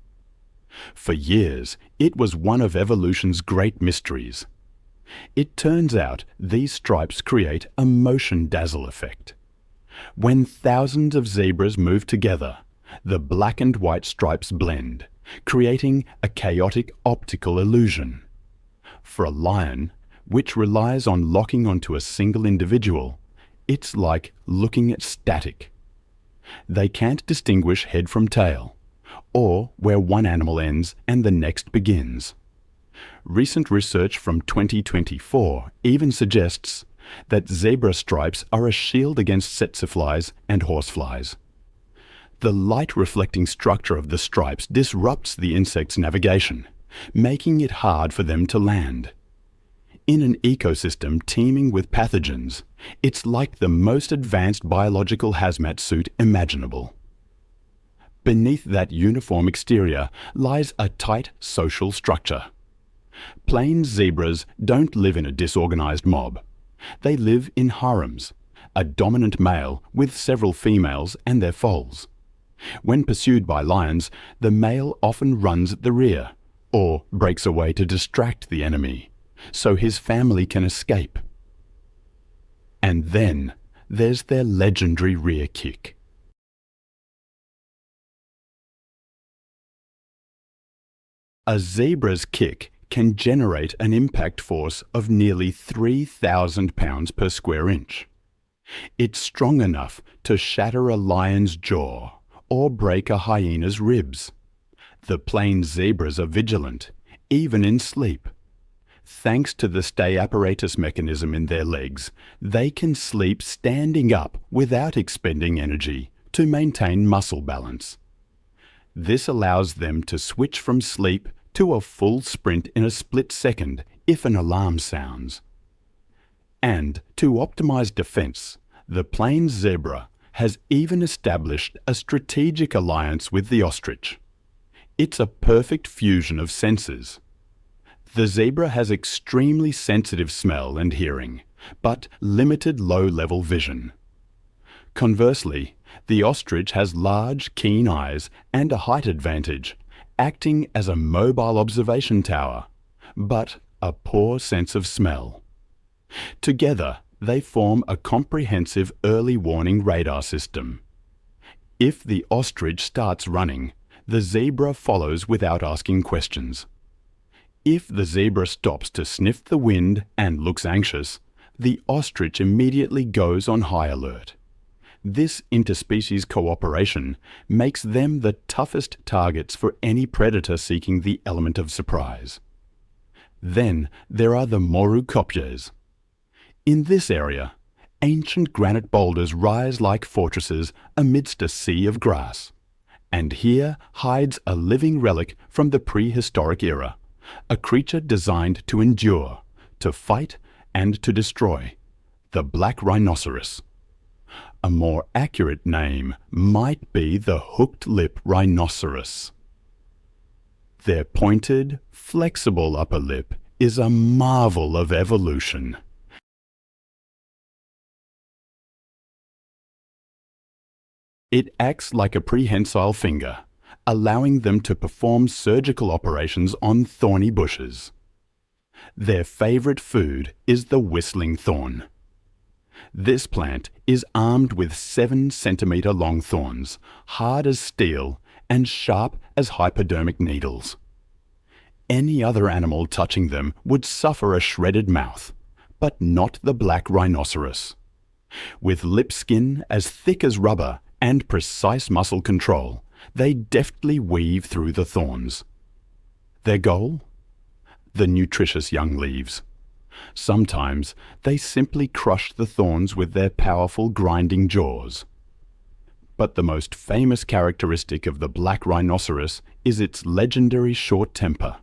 For years, it was one of evolution's great mysteries. It turns out these stripes create a motion dazzle effect. When thousands of zebras move together, the black and white stripes blend, creating a chaotic optical illusion. For a lion, which relies on locking onto a single individual, it's like looking at static. They can't distinguish head from tail, or where one animal ends and the next begins. Recent research from 2024 even suggests that zebra stripes are a shield against tsetse flies and horseflies. The light-reflecting structure of the stripes disrupts the insect's navigation, making it hard for them to land. In an ecosystem teeming with pathogens, it's like the most advanced biological hazmat suit imaginable. Beneath that uniform exterior lies a tight social structure. Plains zebras don't live in a disorganized mob. They live in harems, a dominant male with several females and their foals. When pursued by lions, the male often runs at the rear, or breaks away to distract the enemy, so his family can escape. And then there's their legendary rear kick. A zebra's kick can generate an impact force of nearly 3,000 pounds per square inch. It's strong enough to shatter a lion's jaw or break a hyena's ribs. The plains zebras are vigilant, even in sleep. Thanks to the stay apparatus mechanism in their legs, they can sleep standing up without expending energy to maintain muscle balance. This allows them to switch from sleep to a full sprint in a split second if an alarm sounds. And to optimize defense, the plains zebra has even established a strategic alliance with the ostrich. It's a perfect fusion of senses. The zebra has extremely sensitive smell and hearing, but limited low-level vision. Conversely, the ostrich has large, keen eyes and a height advantage, acting as a mobile observation tower, but a poor sense of smell. Together, they form a comprehensive early warning radar system. If the ostrich starts running, the zebra follows without asking questions. If the zebra stops to sniff the wind and looks anxious, the ostrich immediately goes on high alert. This interspecies cooperation makes them the toughest targets for any predator seeking the element of surprise. Then there are the moru-kopjes. In this area, ancient granite boulders rise like fortresses amidst a sea of grass. And here hides a living relic from the prehistoric era, a creature designed to endure, to fight, and to destroy, the black rhinoceros. A more accurate name might be the hooked-lip rhinoceros. Their pointed, flexible upper lip is a marvel of evolution. It acts like a prehensile finger, allowing them to perform surgical operations on thorny bushes. Their favorite food is the whistling thorn. This plant is armed with 7-centimeter long thorns, hard as steel and sharp as hypodermic needles. Any other animal touching them would suffer a shredded mouth, but not the black rhinoceros. With lip skin as thick as rubber and precise muscle control, they deftly weave through the thorns. Their goal? The nutritious young leaves. Sometimes they simply crush the thorns with their powerful grinding jaws. But the most famous characteristic of the black rhinoceros is its legendary short temper.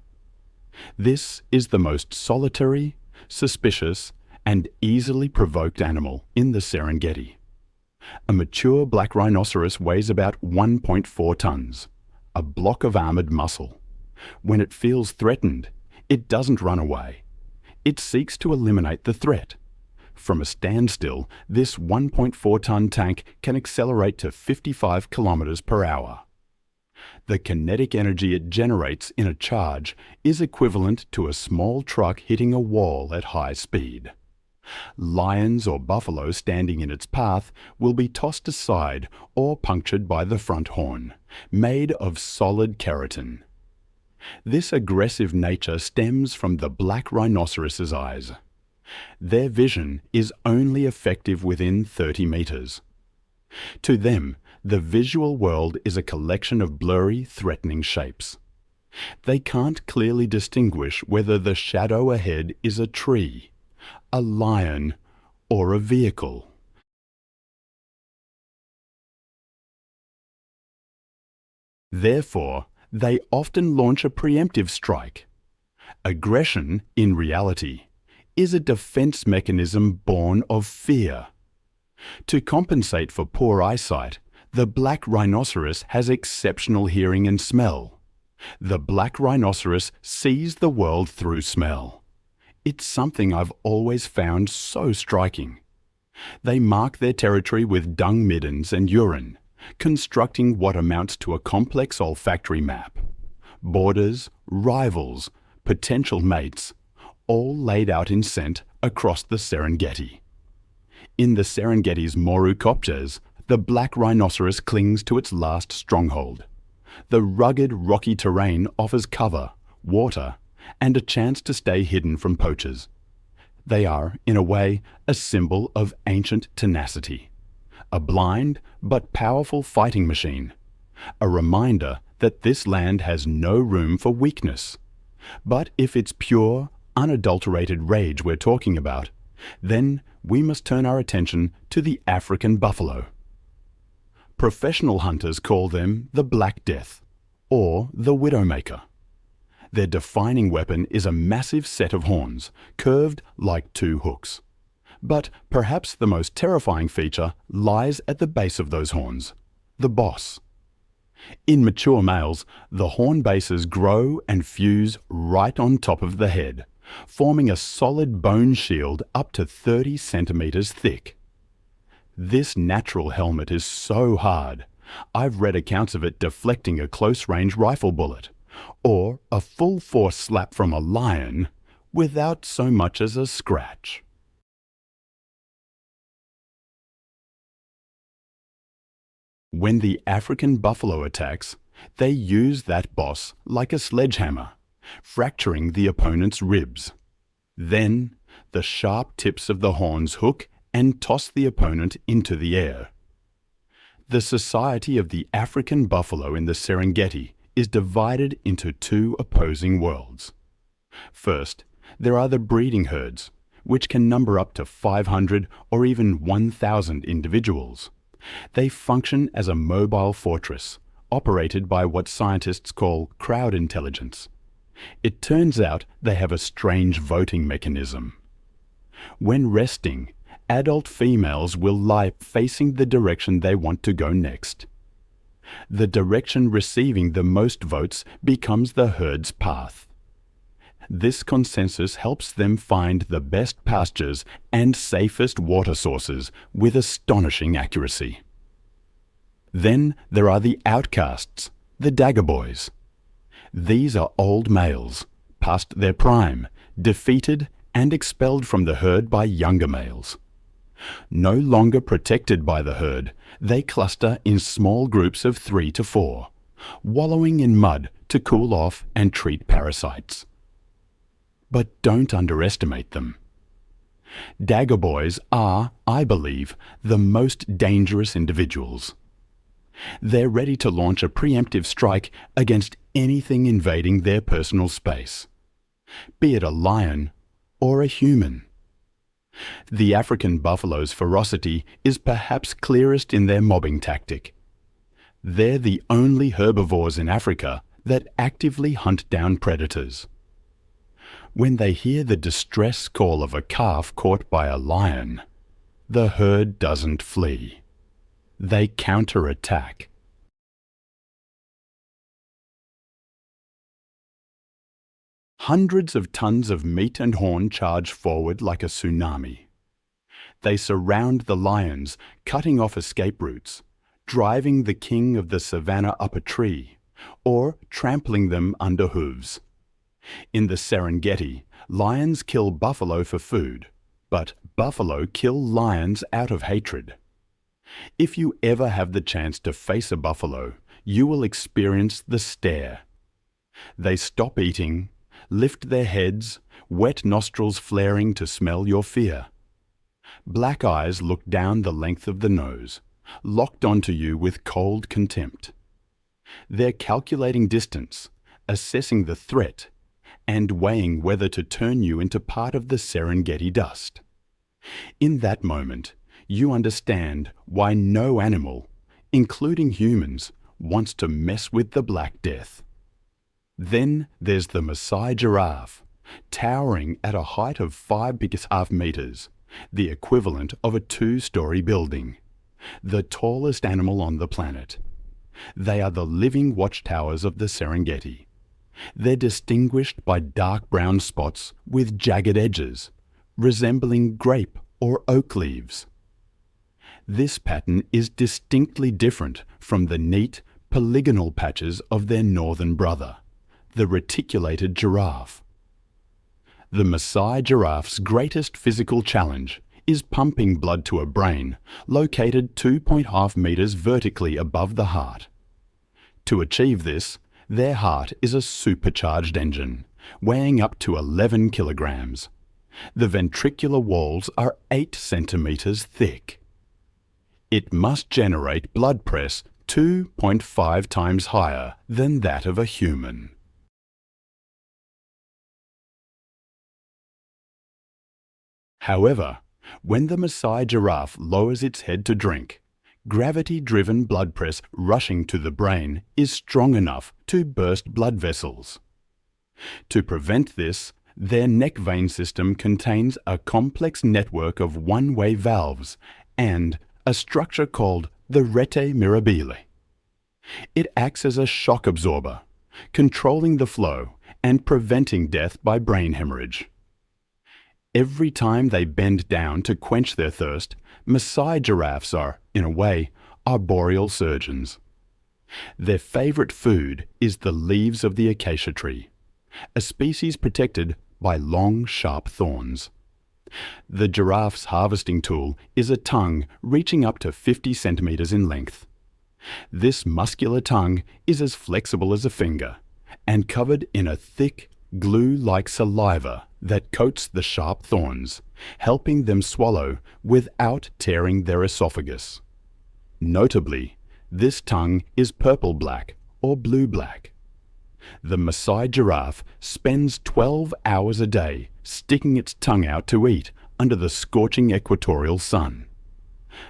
This is the most solitary, suspicious, and easily provoked animal in the Serengeti. A mature black rhinoceros weighs about 1.4 tons, a block of armored muscle. When it feels threatened, it doesn't run away. It seeks to eliminate the threat. From a standstill, this 1.4-ton tank can accelerate to 55 kilometers per hour. The kinetic energy it generates in a charge is equivalent to a small truck hitting a wall at high speed. Lions or buffalo standing in its path will be tossed aside or punctured by the front horn, made of solid keratin. This aggressive nature stems from the black rhinoceros's eyes. Their vision is only effective within 30 meters. To them, the visual world is a collection of blurry, threatening shapes. They can't clearly distinguish whether the shadow ahead is a tree, a lion, or a vehicle. Therefore, they often launch a preemptive strike. Aggression, in reality, is a defense mechanism born of fear. To compensate for poor eyesight, the black rhinoceros has exceptional hearing and smell. The black rhinoceros sees the world through smell. It's something I've always found so striking. They mark their territory with dung middens and urine, constructing what amounts to a complex olfactory map. Borders, rivals, potential mates, all laid out in scent across the Serengeti. In the Serengeti's Moru kopjes, the black rhinoceros clings to its last stronghold. The rugged, rocky terrain offers cover, water, and a chance to stay hidden from poachers. They are, in a way, a symbol of ancient tenacity. A blind but powerful fighting machine. A reminder that this land has no room for weakness. But if it's pure, unadulterated rage we're talking about, then we must turn our attention to the African buffalo. Professional hunters call them the Black Death, or the Widowmaker. Their defining weapon is a massive set of horns, curved like two hooks. But perhaps the most terrifying feature lies at the base of those horns, the boss. In mature males, the horn bases grow and fuse right on top of the head, forming a solid bone shield up to 30 centimeters thick. This natural helmet is so hard, I've read accounts of it deflecting a close-range rifle bullet, or a full-force slap from a lion without so much as a scratch. When the African buffalo attacks, they use that boss like a sledgehammer, fracturing the opponent's ribs. Then, the sharp tips of the horns hook and toss the opponent into the air. The society of the African buffalo in the Serengeti is divided into two opposing worlds. First, there are the breeding herds, which can number up to 500 or even 1,000 individuals. They function as a mobile fortress, operated by what scientists call crowd intelligence. It turns out they have a strange voting mechanism. When resting, adult females will lie facing the direction they want to go next. The direction receiving the most votes becomes the herd's path. This consensus helps them find the best pastures and safest water sources with astonishing accuracy. Then there are the outcasts, the dagger boys. These are old males, past their prime, defeated and expelled from the herd by younger males. No longer protected by the herd, they cluster in small groups of 3 to 4, wallowing in mud to cool off and treat parasites. But don't underestimate them. Dagger boys are, I believe, the most dangerous individuals. They're ready to launch a preemptive strike against anything invading their personal space, be it a lion or a human. The African buffalo's ferocity is perhaps clearest in their mobbing tactic. They're the only herbivores in Africa that actively hunt down predators. When they hear the distress call of a calf caught by a lion, the herd doesn't flee. They counterattack. Hundreds of tons of meat and horn charge forward like a tsunami. They surround the lions, cutting off escape routes, driving the king of the savannah up a tree, or trampling them under hooves. In the Serengeti, lions kill buffalo for food, but buffalo kill lions out of hatred. If you ever have the chance to face a buffalo, you will experience the stare. They stop eating, lift their heads, wet nostrils flaring to smell your fear. Black eyes look down the length of the nose, locked onto you with cold contempt. They're calculating distance, assessing the threat, and weighing whether to turn you into part of the Serengeti dust. In that moment, you understand why no animal, including humans, wants to mess with the Black Death. Then there's the Maasai giraffe, towering at a height of 5.5 meters, the equivalent of a 2-story building, the tallest animal on the planet. They are the living watchtowers of the Serengeti. They're distinguished by dark brown spots with jagged edges, resembling grape or oak leaves. This pattern is distinctly different from the neat, polygonal patches of their northern brother, the reticulated giraffe. The Maasai giraffe's greatest physical challenge is pumping blood to a brain located 2.5 meters vertically above the heart. To achieve this, their heart is a supercharged engine, weighing up to 11 kilograms. The ventricular walls are 8 centimeters thick. It must generate blood press 2.5 times higher than that of a human. However, when the Maasai giraffe lowers its head to drink, gravity-driven blood press rushing to the brain is strong enough to burst blood vessels. To prevent this, their neck vein system contains a complex network of one-way valves and a structure called the rete mirabile. It acts as a shock absorber, controlling the flow and preventing death by brain hemorrhage. Every time they bend down to quench their thirst, Maasai giraffes are, in a way, arboreal surgeons. Their favorite food is the leaves of the acacia tree, a species protected by long, sharp thorns. The giraffe's harvesting tool is a tongue reaching up to 50 centimeters in length. This muscular tongue is as flexible as a finger and covered in a thick, glue-like saliva that coats the sharp thorns, helping them swallow without tearing their esophagus. Notably, this tongue is purple-black or blue-black. The Maasai giraffe spends 12 hours a day sticking its tongue out to eat under the scorching equatorial sun.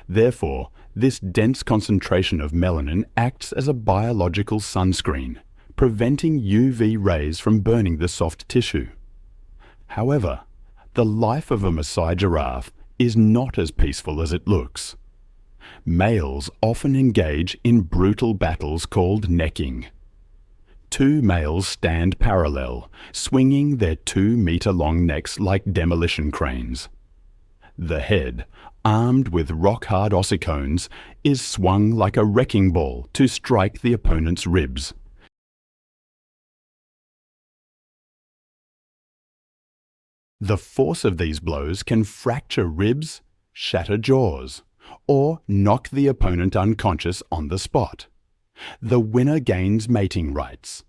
Therefore, this dense concentration of melanin acts as a biological sunscreen, preventing UV rays from burning the soft tissue. However, the life of a Maasai giraffe is not as peaceful as it looks. Males often engage in brutal battles called necking. Two males stand parallel, swinging their 2-meter-long necks like demolition cranes. The head, armed with rock-hard ossicones, is swung like a wrecking ball to strike the opponent's ribs. The force of these blows can fracture ribs, shatter jaws, or knock the opponent unconscious on the spot. The winner gains mating rights.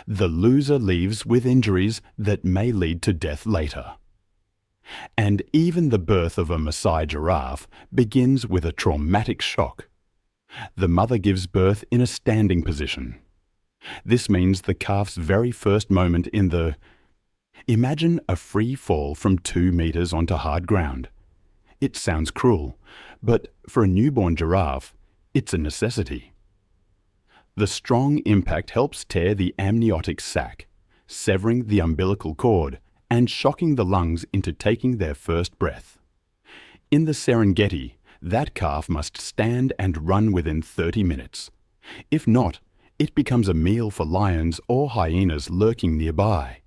The loser leaves with injuries that may lead to death later. And even the birth of a Maasai giraffe begins with a traumatic shock. The mother gives birth in a standing position. This means the calf's very first moment in the... Imagine a free fall from 2 meters onto hard ground. It sounds cruel, but for a newborn giraffe, it's a necessity. The strong impact helps tear the amniotic sac, severing the umbilical cord and shocking the lungs into taking their first breath. In the Serengeti, that calf must stand and run within 30 minutes. If not, it becomes a meal for lions or hyenas lurking nearby.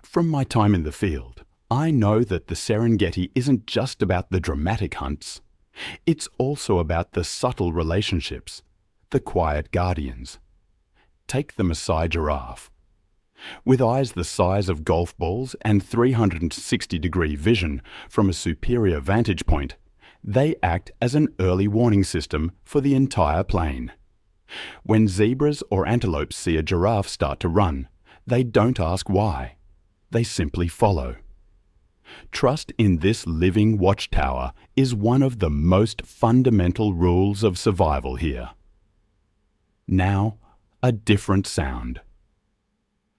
From my time in the field, I know that the Serengeti isn't just about the dramatic hunts. It's also about the subtle relationships, the quiet guardians. Take the Maasai giraffe. With eyes the size of golf balls and 360-degree vision from a superior vantage point, they act as an early warning system for the entire plain. When zebras or antelopes see a giraffe start to run, they don't ask why. They simply follow. Trust in this living watchtower is one of the most fundamental rules of survival here. Now, a different sound.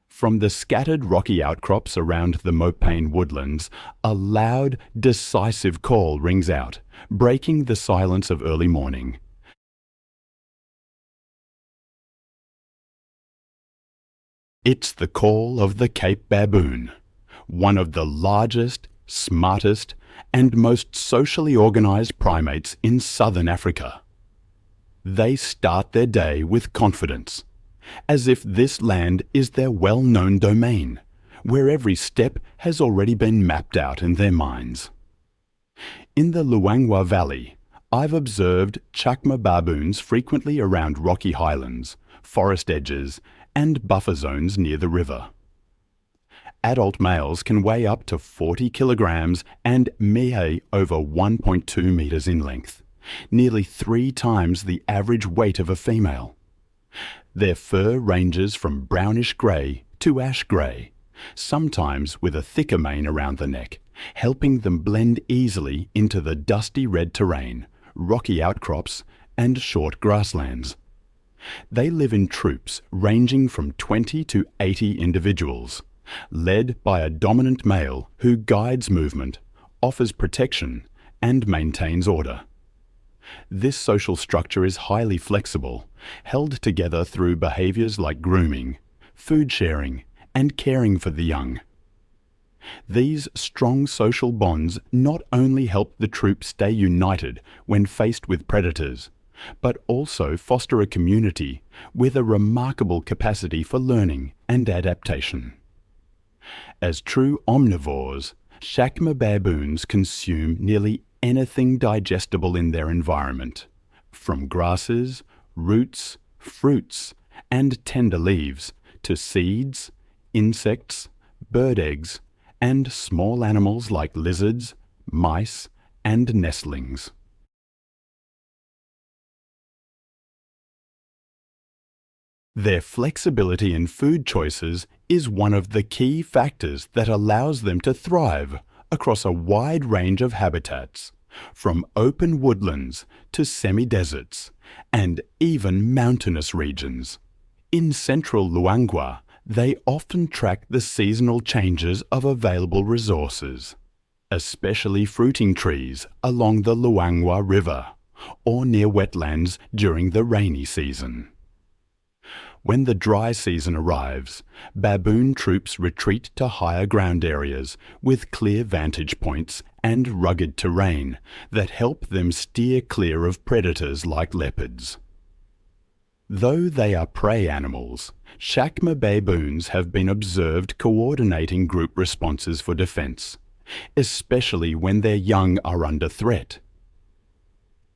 From the scattered rocky outcrops around the Mopane woodlands, a loud, decisive call rings out, breaking the silence of early morning. It's the call of the Cape baboon, one of the largest, smartest, and most socially organized primates in southern Africa. They start their day with confidence, as if this land is their well-known domain, where every step has already been mapped out in their minds. In the Luangwa Valley, I've observed chacma baboons frequently around rocky highlands, forest edges, and buffer zones near the river. Adult males can weigh up to 40 kilograms and measure over 1.2 meters in length, nearly 3 times the average weight of a female. Their fur ranges from brownish grey to ash grey, sometimes with a thicker mane around the neck, helping them blend easily into the dusty red terrain, rocky outcrops, and short grasslands. They live in troops ranging from 20 to 80 individuals, led by a dominant male who guides movement, offers protection, and maintains order. This social structure is highly flexible, held together through behaviours like grooming, food sharing, and caring for the young. These strong social bonds not only help the troop stay united when faced with predators, but also foster a community with a remarkable capacity for learning and adaptation. As true omnivores, chacma baboons consume nearly anything digestible in their environment, from grasses, roots, fruits, and tender leaves to seeds, insects, bird eggs, and small animals like lizards, mice, and nestlings. Their flexibility in food choices is one of the key factors that allows them to thrive across a wide range of habitats, from open woodlands to semi-deserts, and even mountainous regions. In central Luangwa, they often track the seasonal changes of available resources, especially fruiting trees along the Luangwa River, or near wetlands during the rainy season. When the dry season arrives, baboon troops retreat to higher ground areas with clear vantage points and rugged terrain that help them steer clear of predators like leopards. Though they are prey animals, Chacma baboons have been observed coordinating group responses for defense, especially when their young are under threat.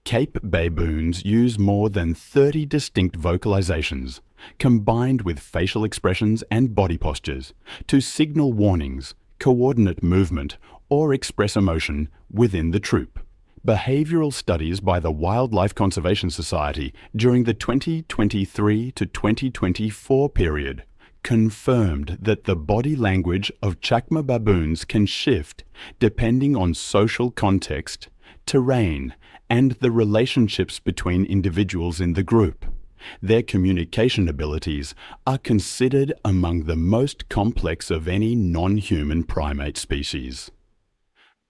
Cape baboons use more than 30 distinct vocalizations, combined with facial expressions and body postures, to signal warnings, coordinate movement, or express emotion within the troop. Behavioral studies by the Wildlife Conservation Society during the 2023 to 2024 period confirmed that the body language of Chacma baboons can shift depending on social context, terrain, and the relationships between individuals in the group. Their communication abilities are considered among the most complex of any non-human primate species.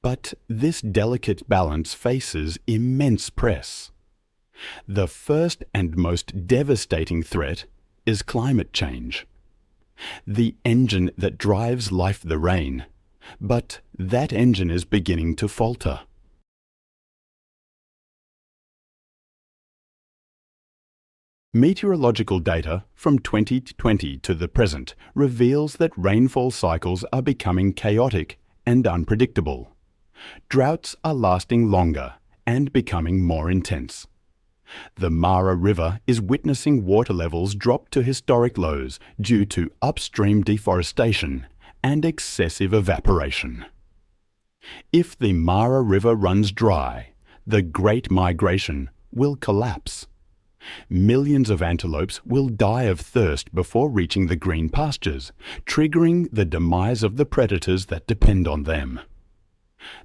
But this delicate balance faces immense press. The first and most devastating threat is climate change. The engine that drives life, the rain, but that engine is beginning to falter. Meteorological data from 2020 to the present reveals that rainfall cycles are becoming chaotic and unpredictable. Droughts are lasting longer and becoming more intense. The Mara River is witnessing water levels drop to historic lows due to upstream deforestation and excessive evaporation. If the Mara River runs dry, the Great Migration will collapse. Millions of antelopes will die of thirst before reaching the green pastures, triggering the demise of the predators that depend on them.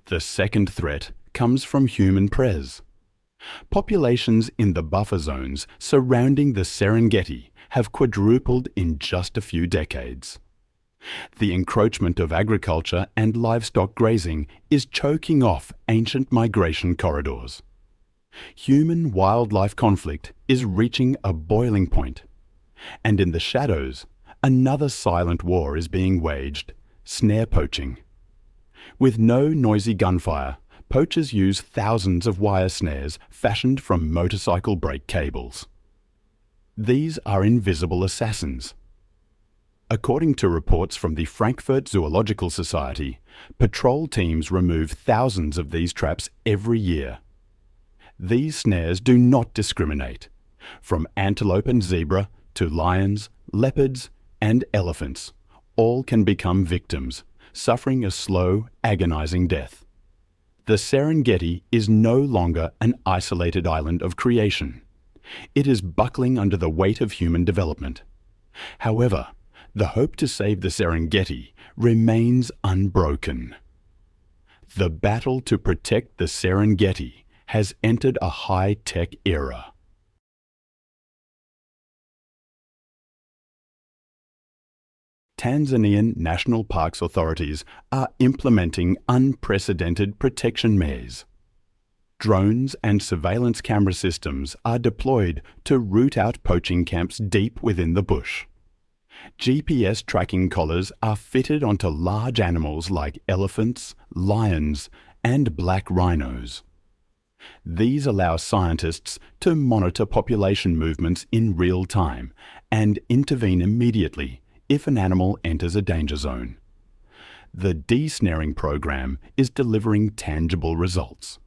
The second threat comes from human prey. Populations in the buffer zones surrounding the Serengeti have quadrupled in just a few decades. The encroachment of agriculture and livestock grazing is choking off ancient migration corridors. Human-wildlife conflict is reaching a boiling point, and in the shadows, another silent war is being waged: snare poaching. With no noisy gunfire, poachers use thousands of wire snares fashioned from motorcycle brake cables. These are invisible assassins. According to reports from the Frankfurt Zoological Society, patrol teams remove thousands of these traps every year. These snares do not discriminate, from antelope and zebra to lions, leopards, and elephants. All can become victims, suffering a slow, agonizing death. The Serengeti is no longer an isolated island of creation. It is buckling under the weight of human development. However, the hope to save the Serengeti remains unbroken. The battle to protect the Serengeti has entered a high-tech era. Tanzanian national parks authorities are implementing unprecedented protection measures. Drones and surveillance camera systems are deployed to root out poaching camps deep within the bush. GPS tracking collars are fitted onto large animals like elephants, lions, and black rhinos. These allow scientists to monitor population movements in real time and intervene immediately if an animal enters a danger zone. The de-snaring program is delivering tangible results.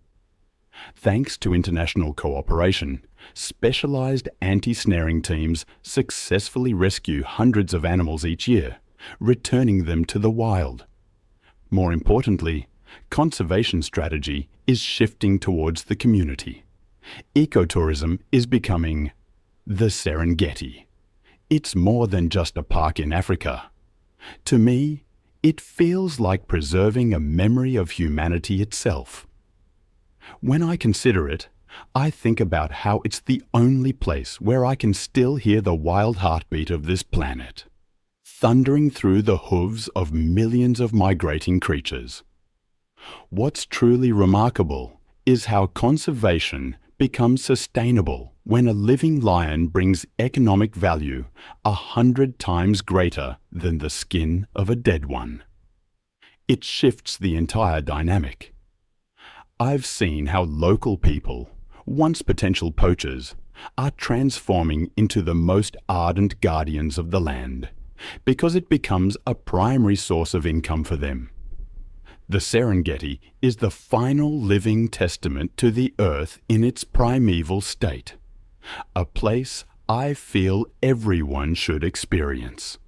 Thanks to international cooperation, specialized anti-snaring teams successfully rescue hundreds of animals each year, returning them to the wild. More importantly, conservation strategy is shifting towards the community. Ecotourism is becoming the Serengeti. It's more than just a park in Africa. To me, it feels like preserving a memory of humanity itself. When I consider it, I think about how it's the only place where I can still hear the wild heartbeat of this planet, thundering through the hooves of millions of migrating creatures. What's truly remarkable is how conservation becomes sustainable when a living lion brings economic value 100 times greater than the skin of a dead one. It shifts the entire dynamic. I've seen how local people, once potential poachers, are transforming into the most ardent guardians of the land, because it becomes a primary source of income for them. The Serengeti is the final living testament to the earth in its primeval state, a place I feel everyone should experience.